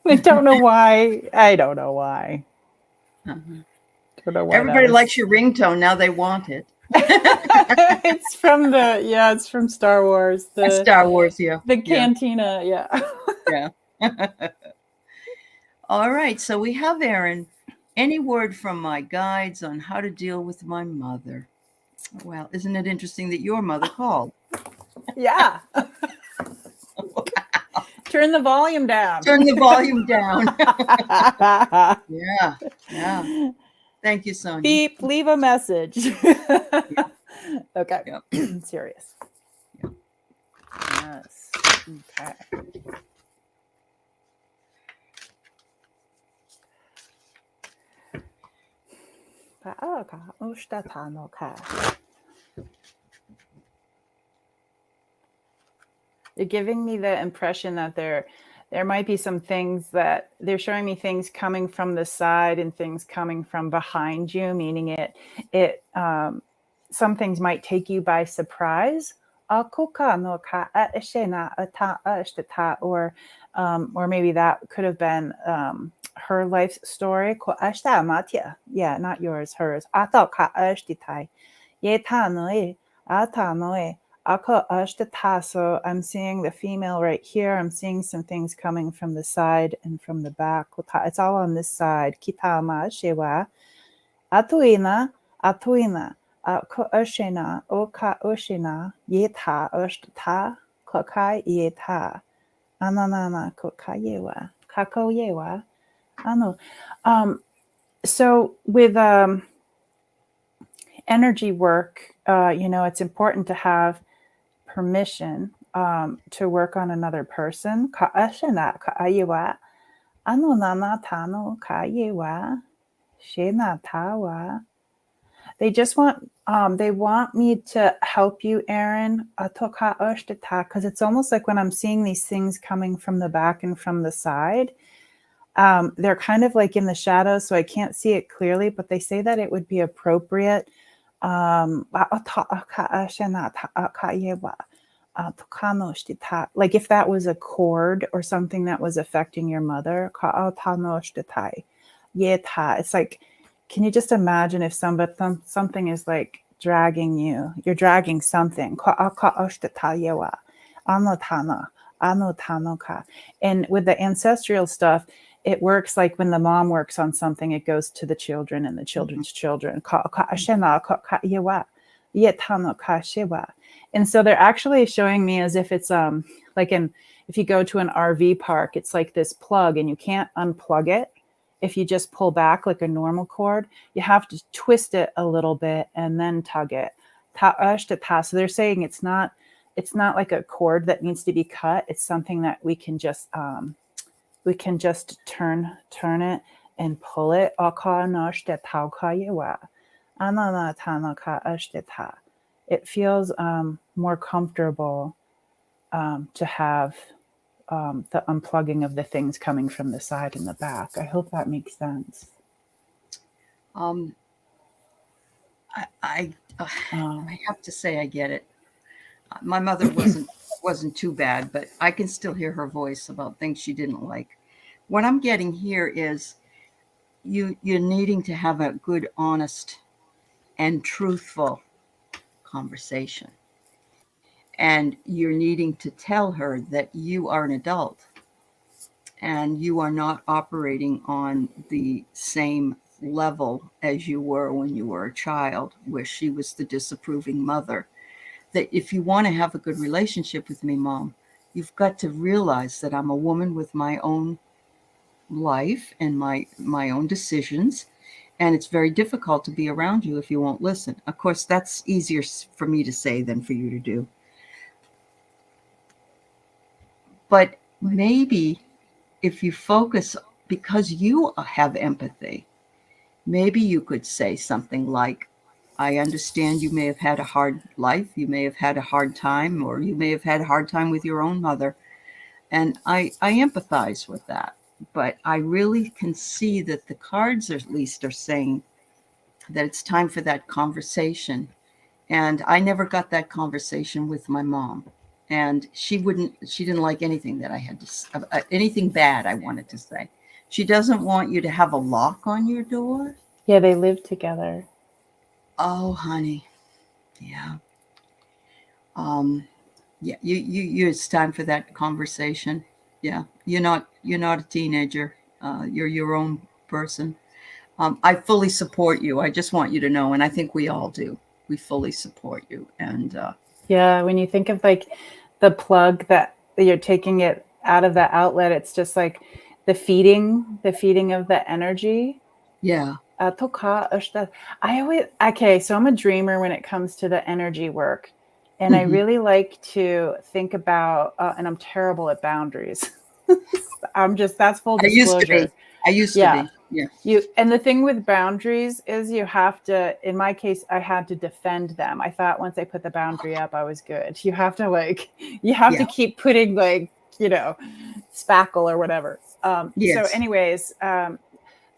I don't know why. I don't know why. Uh-huh. Don't know why that Everybody was. likes your ringtone. Now they want it. It's from it's from Star Wars. Star Wars, yeah. The Yeah. cantina, yeah. Yeah. All right. So we have Aaron. Any word from my guides on how to deal with my mother? Well, isn't it interesting that your mother called? Yeah. Turn the volume down. Turn the volume down. Yeah. Yeah. Thank you, Sonia. Beep, leave a message. Yeah. Okay. Yeah. Serious. Yeah. Yes. Okay. You're giving me the impression that there might be some things that they're showing me, things coming from the side and things coming from behind you, meaning it some things might take you by surprise. Or maybe that could have been her life story. Yeah, not yours, hers. So I'm seeing the female right here. I'm seeing some things coming from the side and from the back. It's all on this side. Kitama shewa. Atuina, atuina. Ko oshena, oka oshena, yeta oshtata, kokai yeta. Ananana kokayewa. Kakoyewa. Ano. So with energy work, it's important to have permission to work on another person. Kaashana kaayewa. Ano nana tano kayewa. Shena tawa. They want me to help you, Aaron, because it's almost like when I'm seeing these things coming from the back and from the side, they're kind of like in the shadows, so I can't see it clearly, but they say that it would be appropriate. Like if that was a cord or something that was affecting your mother, it's like, can you just imagine if something is like dragging you? You're dragging something. And with the ancestral stuff, it works like when the mom works on something, it goes to the children and the children's children. And so they're actually showing me as if it's like if you go to an RV park, it's like this plug and you can't unplug it. If you just pull back like a normal cord, you have to twist it a little bit and then tug it. So they're saying it's not like a cord that needs to be cut. It's something that we can just turn it and pull it. It feels more comfortable to have the unplugging of the things coming from the side and the back. I hope that makes sense. Um, I have to say I get it. My mother wasn't too bad, but I can still hear her voice about things she didn't like. What I'm getting here is you're needing to have a good, honest, and truthful conversation. And you're needing to tell her that you are an adult and you are not operating on the same level as you were when you were a child, where she was the disapproving mother. That if you want to have a good relationship with me, Mom, you've got to realize that I'm a woman with my own life and my own decisions, and it's very difficult to be around you if you won't listen. Of course, that's easier for me to say than for you to do. But maybe if you focus, because you have empathy, maybe you could say something like, I understand you may have had a hard life, you may have had a hard time, or you may have had a hard time with your own mother. And I empathize with that. But I really can see that the cards at least are saying that it's time for that conversation. And I never got that conversation with my mom. And she didn't like anything that I had to, anything bad I wanted to say. She doesn't want you to have a lock on your door. Yeah, they live together. Oh, honey. Yeah. Yeah, you it's time for that conversation. Yeah. You're not a teenager. You're your own person. I fully support you. I just want you to know, and I think we all do. We fully support you. And Yeah, when you think of like the plug that you're taking it out of the outlet, it's just like the feeding of the energy. yeah. I always okay, so I'm a dreamer when it comes to the energy work, and I Mhm. really like to think about, and I'm terrible at boundaries. That's full I used to disclosure. be. I used to Yeah, be. Yeah. and the thing with boundaries is you have to, in my case, I had to defend them. I thought once I put the boundary up, I was good. You have to you have Yeah. to keep putting spackle or whatever. So Yes. anyways,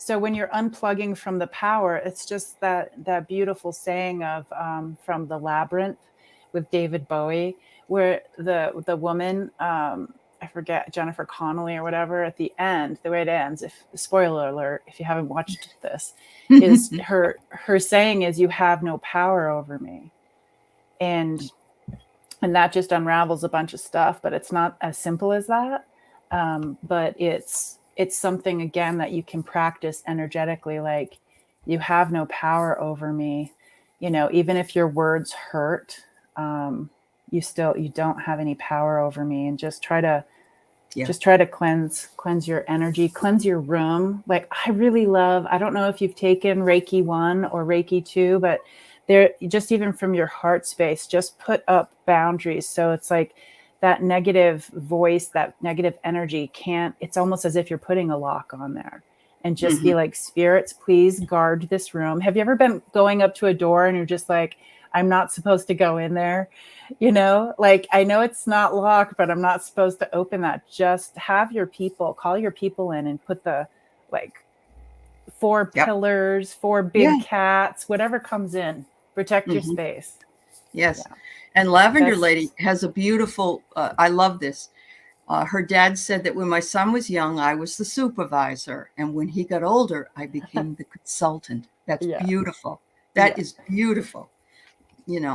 so when you're unplugging from the power, it's just that beautiful saying of from the Labyrinth with David Bowie, where the woman, I forget, Jennifer Connelly or whatever, at the end, the way it ends, if spoiler alert, if you haven't watched this, is her saying is, you have no power over me. And that just unravels a bunch of stuff, but it's not as simple as that. But it's something, again, that you can practice energetically, like, you have no power over me. Even if your words hurt, you don't have any power over me. And just try to Yeah. cleanse your energy, cleanse your room. Like, I don't know if you've taken Reiki 1 or Reiki 2, but there, just even from your heart space, just put up boundaries. So it's like that negative voice, that negative energy it's almost as if you're putting a lock on there, and just be like, spirits, please guard this room. Have you ever been going up to a door and you're just like, I'm not supposed to go in there? Like, I know it's not locked, but I'm not supposed to open that. Just call your people in, and put the, like, 4 Yep. pillars, 4 Yeah. big cats, whatever comes in, protect your Mhm. space. Yes. Yeah. And Lavender That's Lady has a beautiful, I love this. Her dad said that when my son was young, I was the supervisor. And when he got older, I became the consultant. That's yeah. beautiful. That Yeah. is beautiful.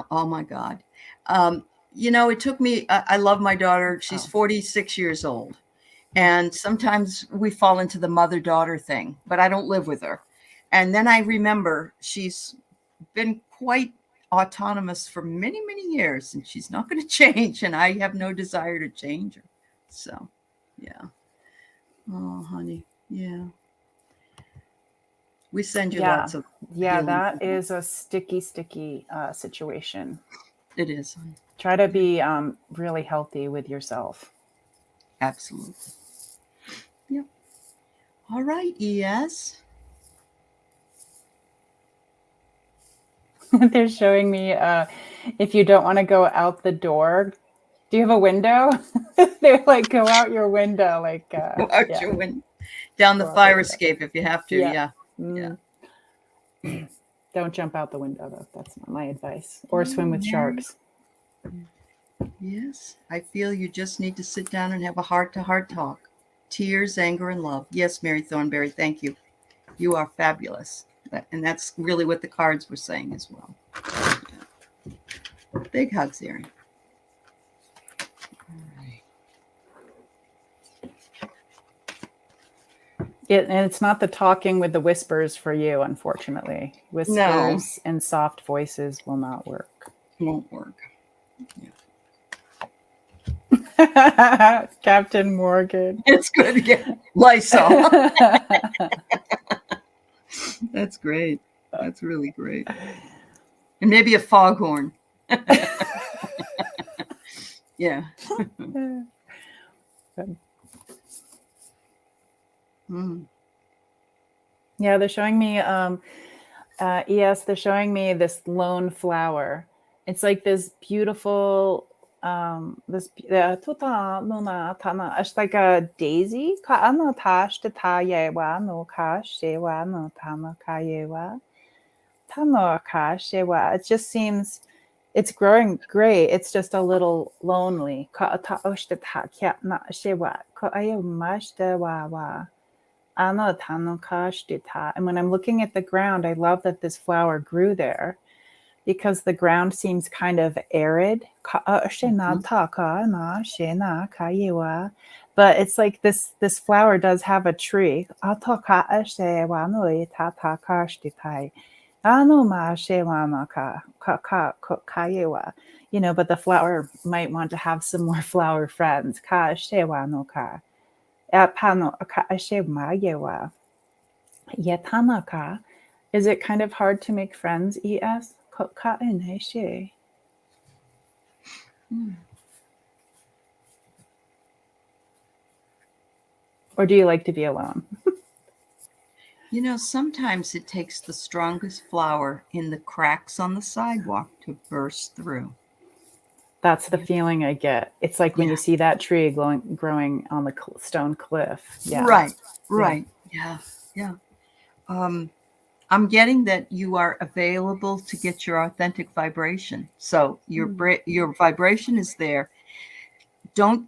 Oh my God. It took me, I love my daughter. She's Oh. 46 years old. And sometimes we fall into the mother daughter thing, but I don't live with her. And then I remember she's been quite autonomous for many, many years, and she's not going to change. And I have no desire to change her. So, yeah. Oh, honey. Yeah. We send you Yeah. lots of Yeah, healing. that is a sticky situation. It is. Try to be really healthy with yourself. Absolutely. Yep. All right, ES. They're showing me, if you don't want to go out the door, do you have a window? They're like, go out your window. Like, Out yeah, your window. Down the go out the fire window. escape if you have to. Yeah. Yeah. Mm. Yeah. Don't jump out the window, though. That's not my advice. Or swim with sharks. Yes. I feel you just need to sit down and have a heart-to-heart talk. Tears, anger, and love. Yes, Mary Thornberry, thank you. You are fabulous. And that's really what the cards were saying as well. Yeah. Big hugs, Erin. All right. And it's not the talking with the whispers for you, unfortunately. No, Whispers and soft voices will not work. won't work. Captain Morgan. It's good to get Lysol. That's great. That's really great. And maybe a foghorn. Yeah. Mm. Yeah, they're showing me yes, they're showing me this lone flower. It's like this beautiful this tuta nuna tana it's like a daisy ka ano tash de ta yewa no ka shewa no tama ka yewa tama ka shewa. It just seems it's growing great. It's just a little lonely. Ka ta osh de ta kya na shewa ka ayo mash de wa wa. And when I'm looking at the ground, I love that this flower grew there because the ground seems kind of arid. But it's like this flower does have a tree. But the flower might want to have some more flower friends. Yatanaka. Is it kind of hard to make friends, ES? Or do you like to be alone? Sometimes it takes the strongest flower in the cracks on the sidewalk to burst through. That's the feeling I get. It's like when you see that tree growing on the stone cliff. Yeah. Right. Yeah. I'm getting that you are available to get your authentic vibration. So your vibration is there. Don't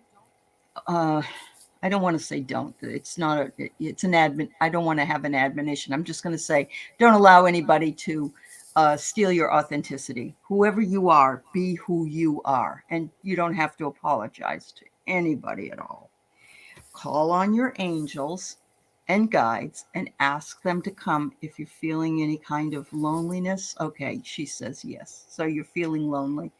I don't want to say don't. It's not it's an admin. I don't want to have an admonition. I'm just going to say don't allow anybody to steal your authenticity. Whoever you are, be who you are. And you don't have to apologize to anybody at all. Call on your angels and guides and ask them to come if you're feeling any kind of loneliness. Okay, she says yes. So you're feeling lonely.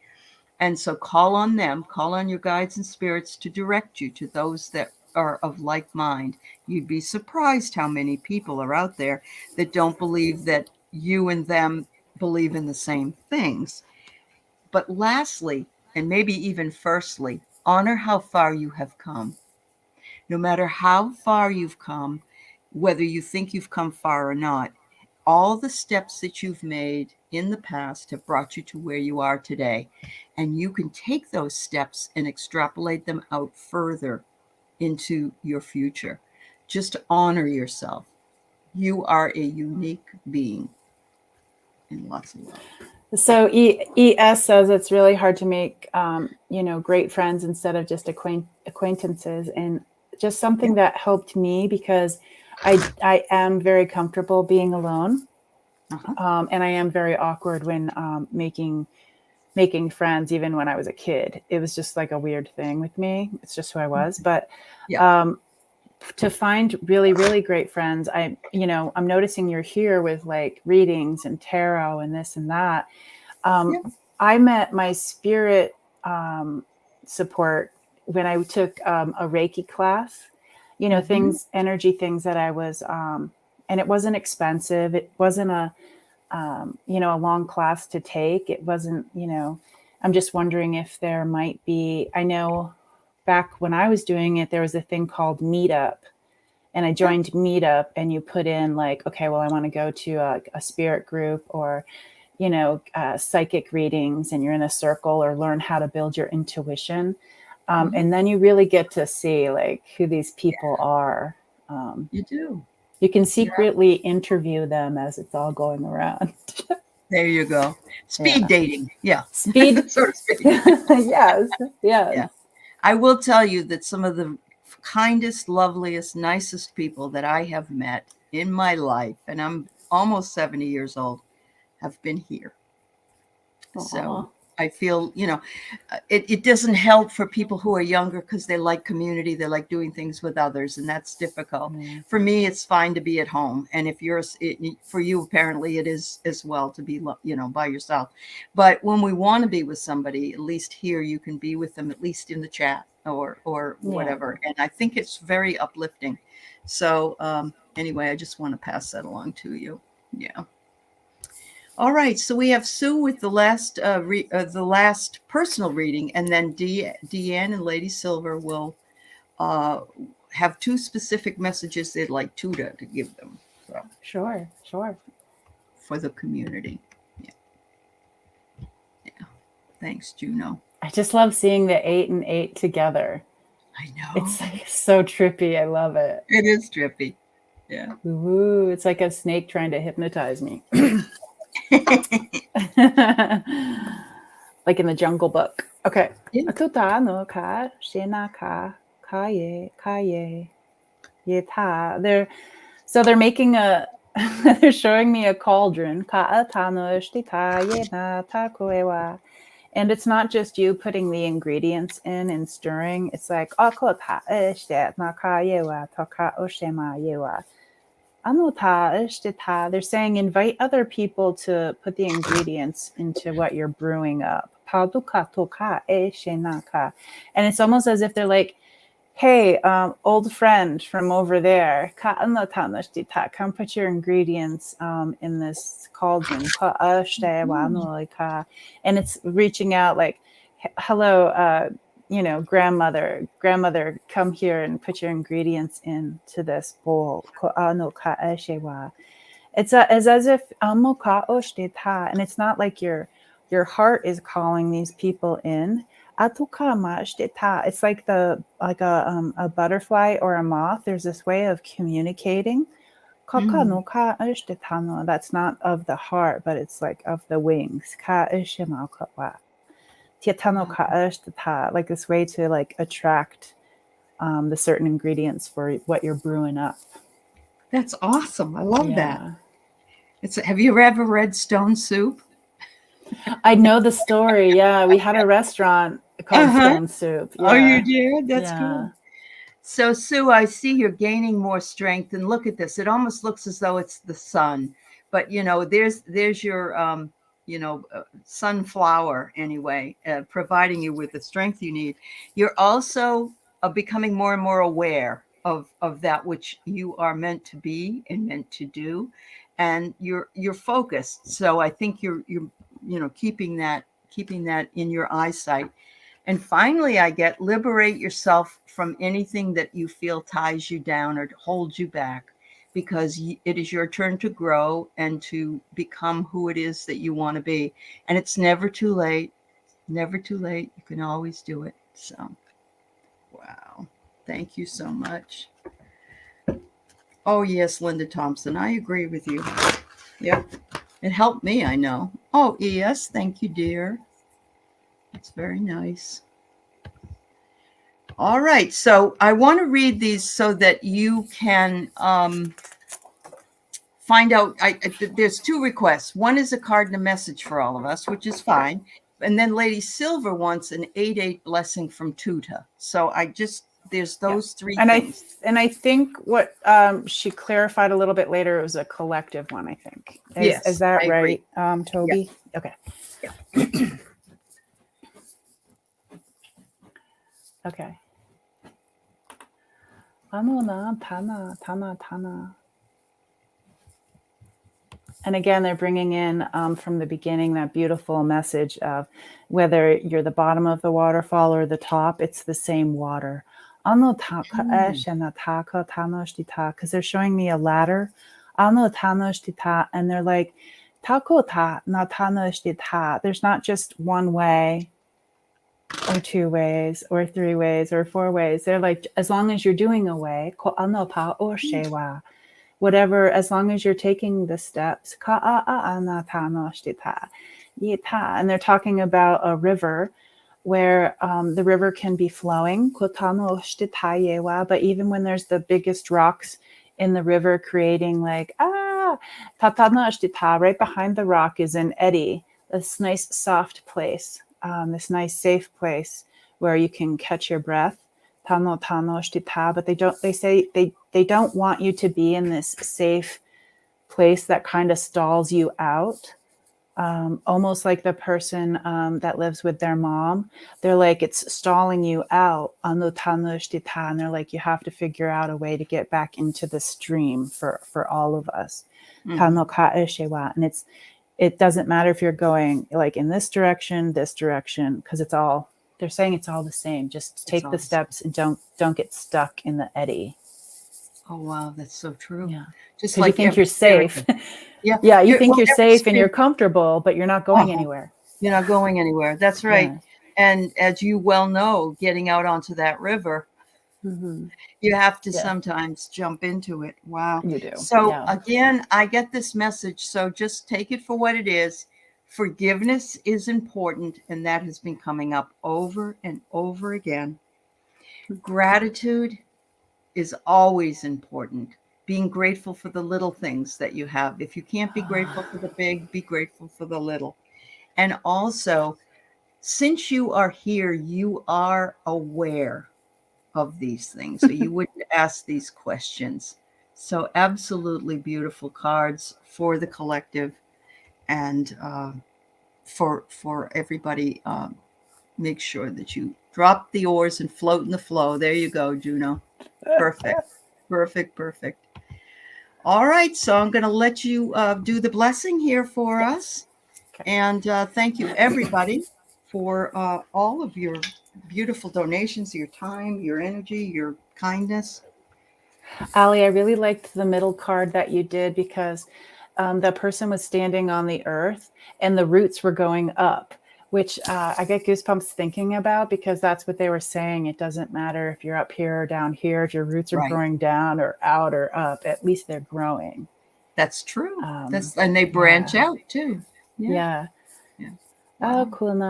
And so call on them, call on your guides and spirits to direct you to those that are of like mind. You'd be surprised how many people are out there that don't believe that you and them believe in the same things. But lastly, and maybe even firstly, honor how far you have come. No matter how far you've come, whether you think you've come far or not, all the steps that you've made in the past have brought you to where you are today. And you can take those steps and extrapolate them out further into your future. Just honor yourself. You are a unique being. And lots of love. So ES says it's really hard to make, great friends instead of just acquaintances. And just something that helped me because I am very comfortable being alone. And I am very awkward when making friends, even when I was a kid. It was just like a weird thing with me. It's just who I was. But to find really, really great friends, I'm noticing you're here with like readings and tarot and this and that. I met my spirit support when I took a Reiki class, energy things that I was, and it wasn't expensive. It wasn't a long class to take. It wasn't, I'm just wondering if there might be, I know back when I was doing it, there was a thing called Meetup, and I joined Meetup, and you put in like, okay, well, I want to go to a spirit group or, psychic readings, and you're in a circle, or learn how to build your intuition. And then you really get to see like who these people are. You do. You can secretly interview them as it's all going around. There you go. Speed dating. Yeah. Speed. So to speak. Yes. Yeah. I will tell you that some of the kindest, loveliest, nicest people that I have met in my life, and I'm almost 70 years old, have been here. Aww. So I feel, it doesn't help for people who are younger because they like community, they like doing things with others, and that's difficult. Mm. For me, it's fine to be at home, and if for you, apparently it is as well to be, by yourself. But when we want to be with somebody, at least here you can be with them, at least in the chat or Yeah. whatever. And I think it's very uplifting. So anyway, I just want to pass that along to you. Yeah. All right, so we have Sue with the last personal reading, and then Deanne and Lady Silver will uh, have two specific messages they'd like Tuda to give them. So, Sure. for the community. Yeah, yeah. Thanks, Juno. I just love seeing the 8 and 8 together. I know. It's like so trippy. I love it. It is trippy. Yeah. Ooh, it's like a snake trying to hypnotize me. Like in the Jungle Book. Okay. Yeah. They're making a they're showing me a cauldron. And it's not just you putting the ingredients in and stirring. It's like they're saying invite other people to put the ingredients into what you're brewing up. And it's almost as if they're like, hey, old friend from over there, come put your ingredients in this cauldron. And it's reaching out like, hello, grandmother, come here and put your ingredients into this bowl. It's as if and it's not like your heart is calling these people in. It's like a butterfly or a moth. There's this way of communicating. That's not of the heart, but it's like of the wings. Like this way to like attract the certain ingredients for what you're brewing up. That's awesome. I love that. Have you ever read Stone Soup? I know the story. Yeah, we had a restaurant called Stone Soup. Yeah. Oh, you did? That's cool. So, Sue, I see you're gaining more strength, and look at this. It almost looks as though it's the sun, but there's your sunflower anyway, providing you with the strength you need. You're also becoming more and more aware of that which you are meant to be and meant to do, and you're focused. So I think you're keeping that in your eyesight. And finally, I get liberate yourself from anything that you feel ties you down or holds you back, because it is your turn to grow and to become who it is that you want to be. And it's never too late. Never too late. You can always do it. So, wow. Thank you so much. Oh, yes, Linda Thompson. I agree with you. Yep. It helped me, I know. Oh, yes. Thank you, dear. That's very nice. All right. So I want to read these so that you can find out. There's two requests. One is a card and a message for all of us, which is fine. And then Lady Silver wants an 8/8 blessing from Tuta. So there's those three things. I think what she clarified a little bit later, it was a collective one, I think. Is that right, Toby? Yeah. Okay. Yeah. Okay. Tana. And again, they're bringing in from the beginning that beautiful message of whether you're the bottom of the waterfall or the top, it's the same water. Because they're showing me a ladder. And they're like, there's not just one way or two ways or three ways or four ways. They're like, as long as you're doing a way, whatever, as long as you're taking the steps. And they're talking about a river where the river can be flowing, but even when there's the biggest rocks in the river creating like, right behind the rock is an eddy, this nice soft place this nice safe place where you can catch your breath. Tano tano shtita, but they say they don't want you to be in this safe place that kind of stalls you out. Almost like the person that lives with their mom. They're like, it's stalling you out. And they're like, you have to figure out a way to get back into the stream for all of us. Mhm. And it doesn't matter if you're going like in this direction, because they're saying it's all the same. Just It's take the awesome. steps and don't get stuck in the eddy. Oh, wow, that's so true. Yeah. Just Because you like think every you're safe. spirit. Yeah, Yeah, you think well, you're every safe and spirit. you're comfortable, but you're not going Uh-huh. anywhere. You're not going anywhere. That's right. Yeah. And as you well know, getting out onto that river, Mm-hmm. you have to Yeah, sometimes jump into it. Wow. you do. So Yeah. again, I get this message. So just take it for what it is. Forgiveness is important, and that has been coming up over and over again. Gratitude is always important. Being grateful for the little things that you have. If you can't be grateful for the big, be grateful for the little. And also, since you are here, you are aware of these things, so you wouldn't ask these questions. So, absolutely beautiful cards for the collective and for everybody. Make sure that you drop the oars and float in the flow. There you go, Juno. Perfect, perfect, perfect. All right, so I'm going to let you do the blessing here for Yes. us. Okay. And thank you, everybody, for all of your beautiful donations, your time, your energy, your kindness. Aley, I really liked the middle card that you did because the person was standing on the earth and the roots were going up, which I get goosebumps thinking about because that's what they were saying. It doesn't matter if you're up here or down here, if your roots are Right. growing down or out or up, at least they're growing. That's true. Um, That's and they branch yeah. out too. Yeah. Yeah. Yeah. Oh, Wow. cool.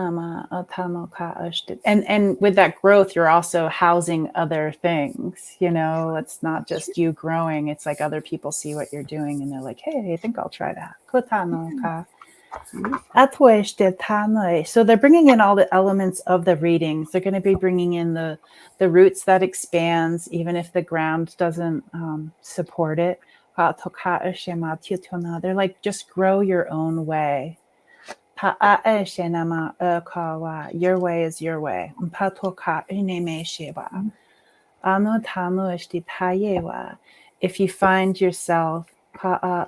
And with that growth, you're also housing other things. It's not just you growing. It's like other people see what you're doing and they're like, hey, I think I'll try that. Beautiful. So they're bringing in all the elements of the readings. They're going to be bringing in the roots that expands, even if the ground doesn't support it. They're like, just grow your own way. Your way is your way. If you find yourself, if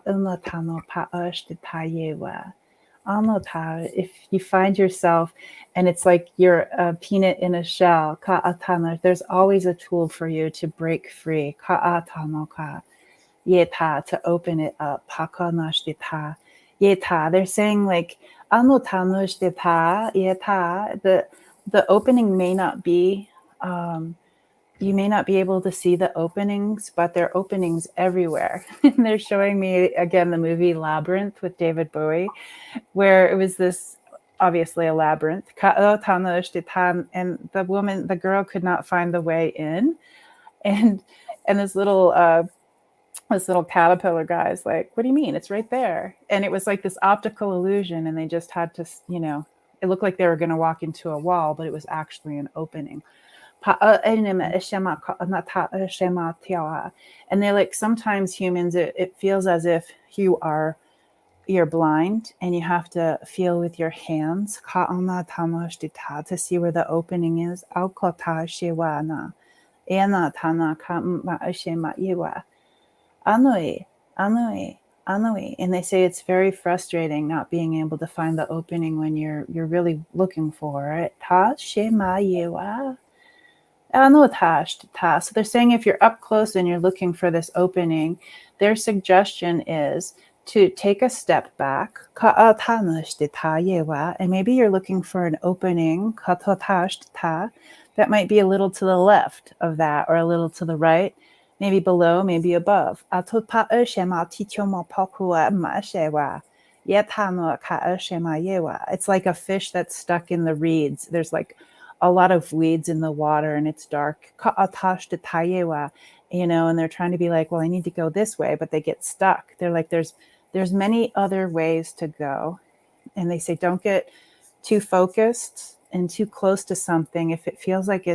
you find yourself and it's like you're a peanut in a shell, there's always a tool for you to break free. To open it up. They're saying like the opening may not be you may not be able to see the openings, but there are openings everywhere. And they're showing me again the movie Labyrinth with David Bowie, where it was this obviously a labyrinth. And the girl could not find the way in. And this little caterpillar guy's like, what do you mean? It's right there. And it was like this optical illusion. And they just had to, it looked like they were going to walk into a wall, but it was actually an opening. And they're like, sometimes humans, it feels as if you're blind and you have to feel with your hands to see where the opening is. Anoi, Anoi, Anoi. And they say it's very frustrating not being able to find the opening when you're really looking for it. Ta shema yewa. So they're saying if you're up close and you're looking for this opening, their suggestion is to take a step back. And maybe you're looking for an opening that might be a little to the left of that or a little to the right, maybe below, maybe above. It's like a fish that's stuck in the reeds. There's like a lot of weeds in the water and it's dark. And they're trying to be like, well, I need to go this way, but they get stuck. They're like, there's many other ways to go. And they say, don't get too focused and too close to something, if it feels like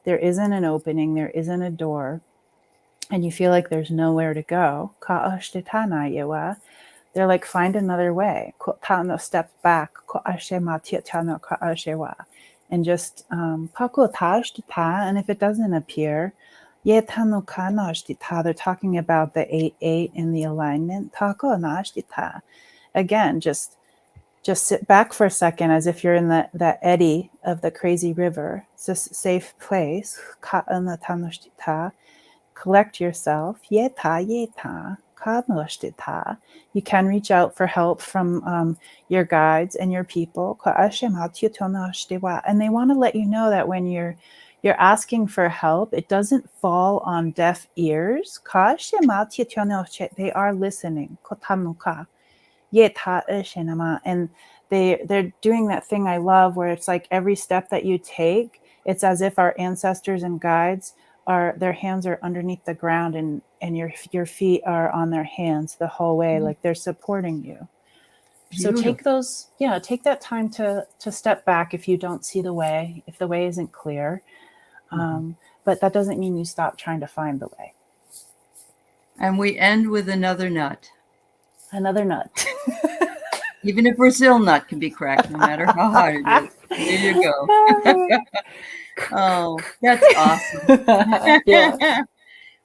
there isn't an opening, there isn't a door, and you feel like there's nowhere to go, they're like, find another way. Step back. And just and if it doesn't appear, they're talking about the 8-8 in the alignment. Again, just sit back for a second, as if you're in that eddy of the crazy river. It's a safe place. Collect yourself. You can reach out for help from your guides and your people. And they want to let you know that when you're asking for help, it doesn't fall on deaf ears. They are listening. And they're doing that thing I love, where it's like every step that you take, it's as if our ancestors and guides their hands are underneath the ground, and your feet are on their hands the whole way, like they're supporting you. Beautiful. So take that time to step back if you don't see the way, if the way isn't clear. But that doesn't mean you stop trying to find the way. And we end with another nut. Another nut. Even a Brazil nut can be cracked, no matter how hard it is. There you go. Oh, that's awesome. Yeah.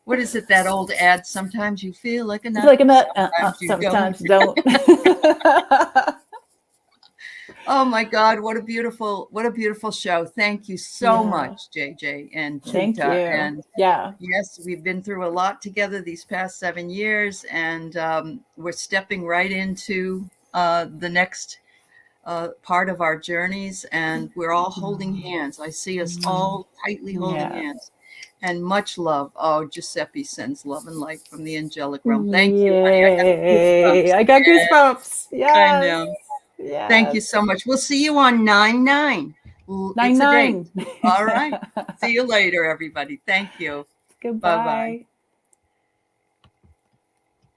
What is it, that old ad? Sometimes you feel like a nut. Like a nut. Sometimes you don't. Oh my God, what a beautiful show. Thank you so much, JJ and Chuta. Thank you. And yeah. Yes, we've been through a lot together these past 7 years, and we're stepping right into the next part of our journeys, and we're all holding hands. I see us all tightly holding hands. And much love. Oh, Giuseppe sends love and light from the angelic realm. Thank you, honey. I got goosebumps. Yeah. I know. Yes. Thank you so much. We'll see you on 9/9. 9/9. All right. See you later, everybody. Thank you. Goodbye. Bye-bye.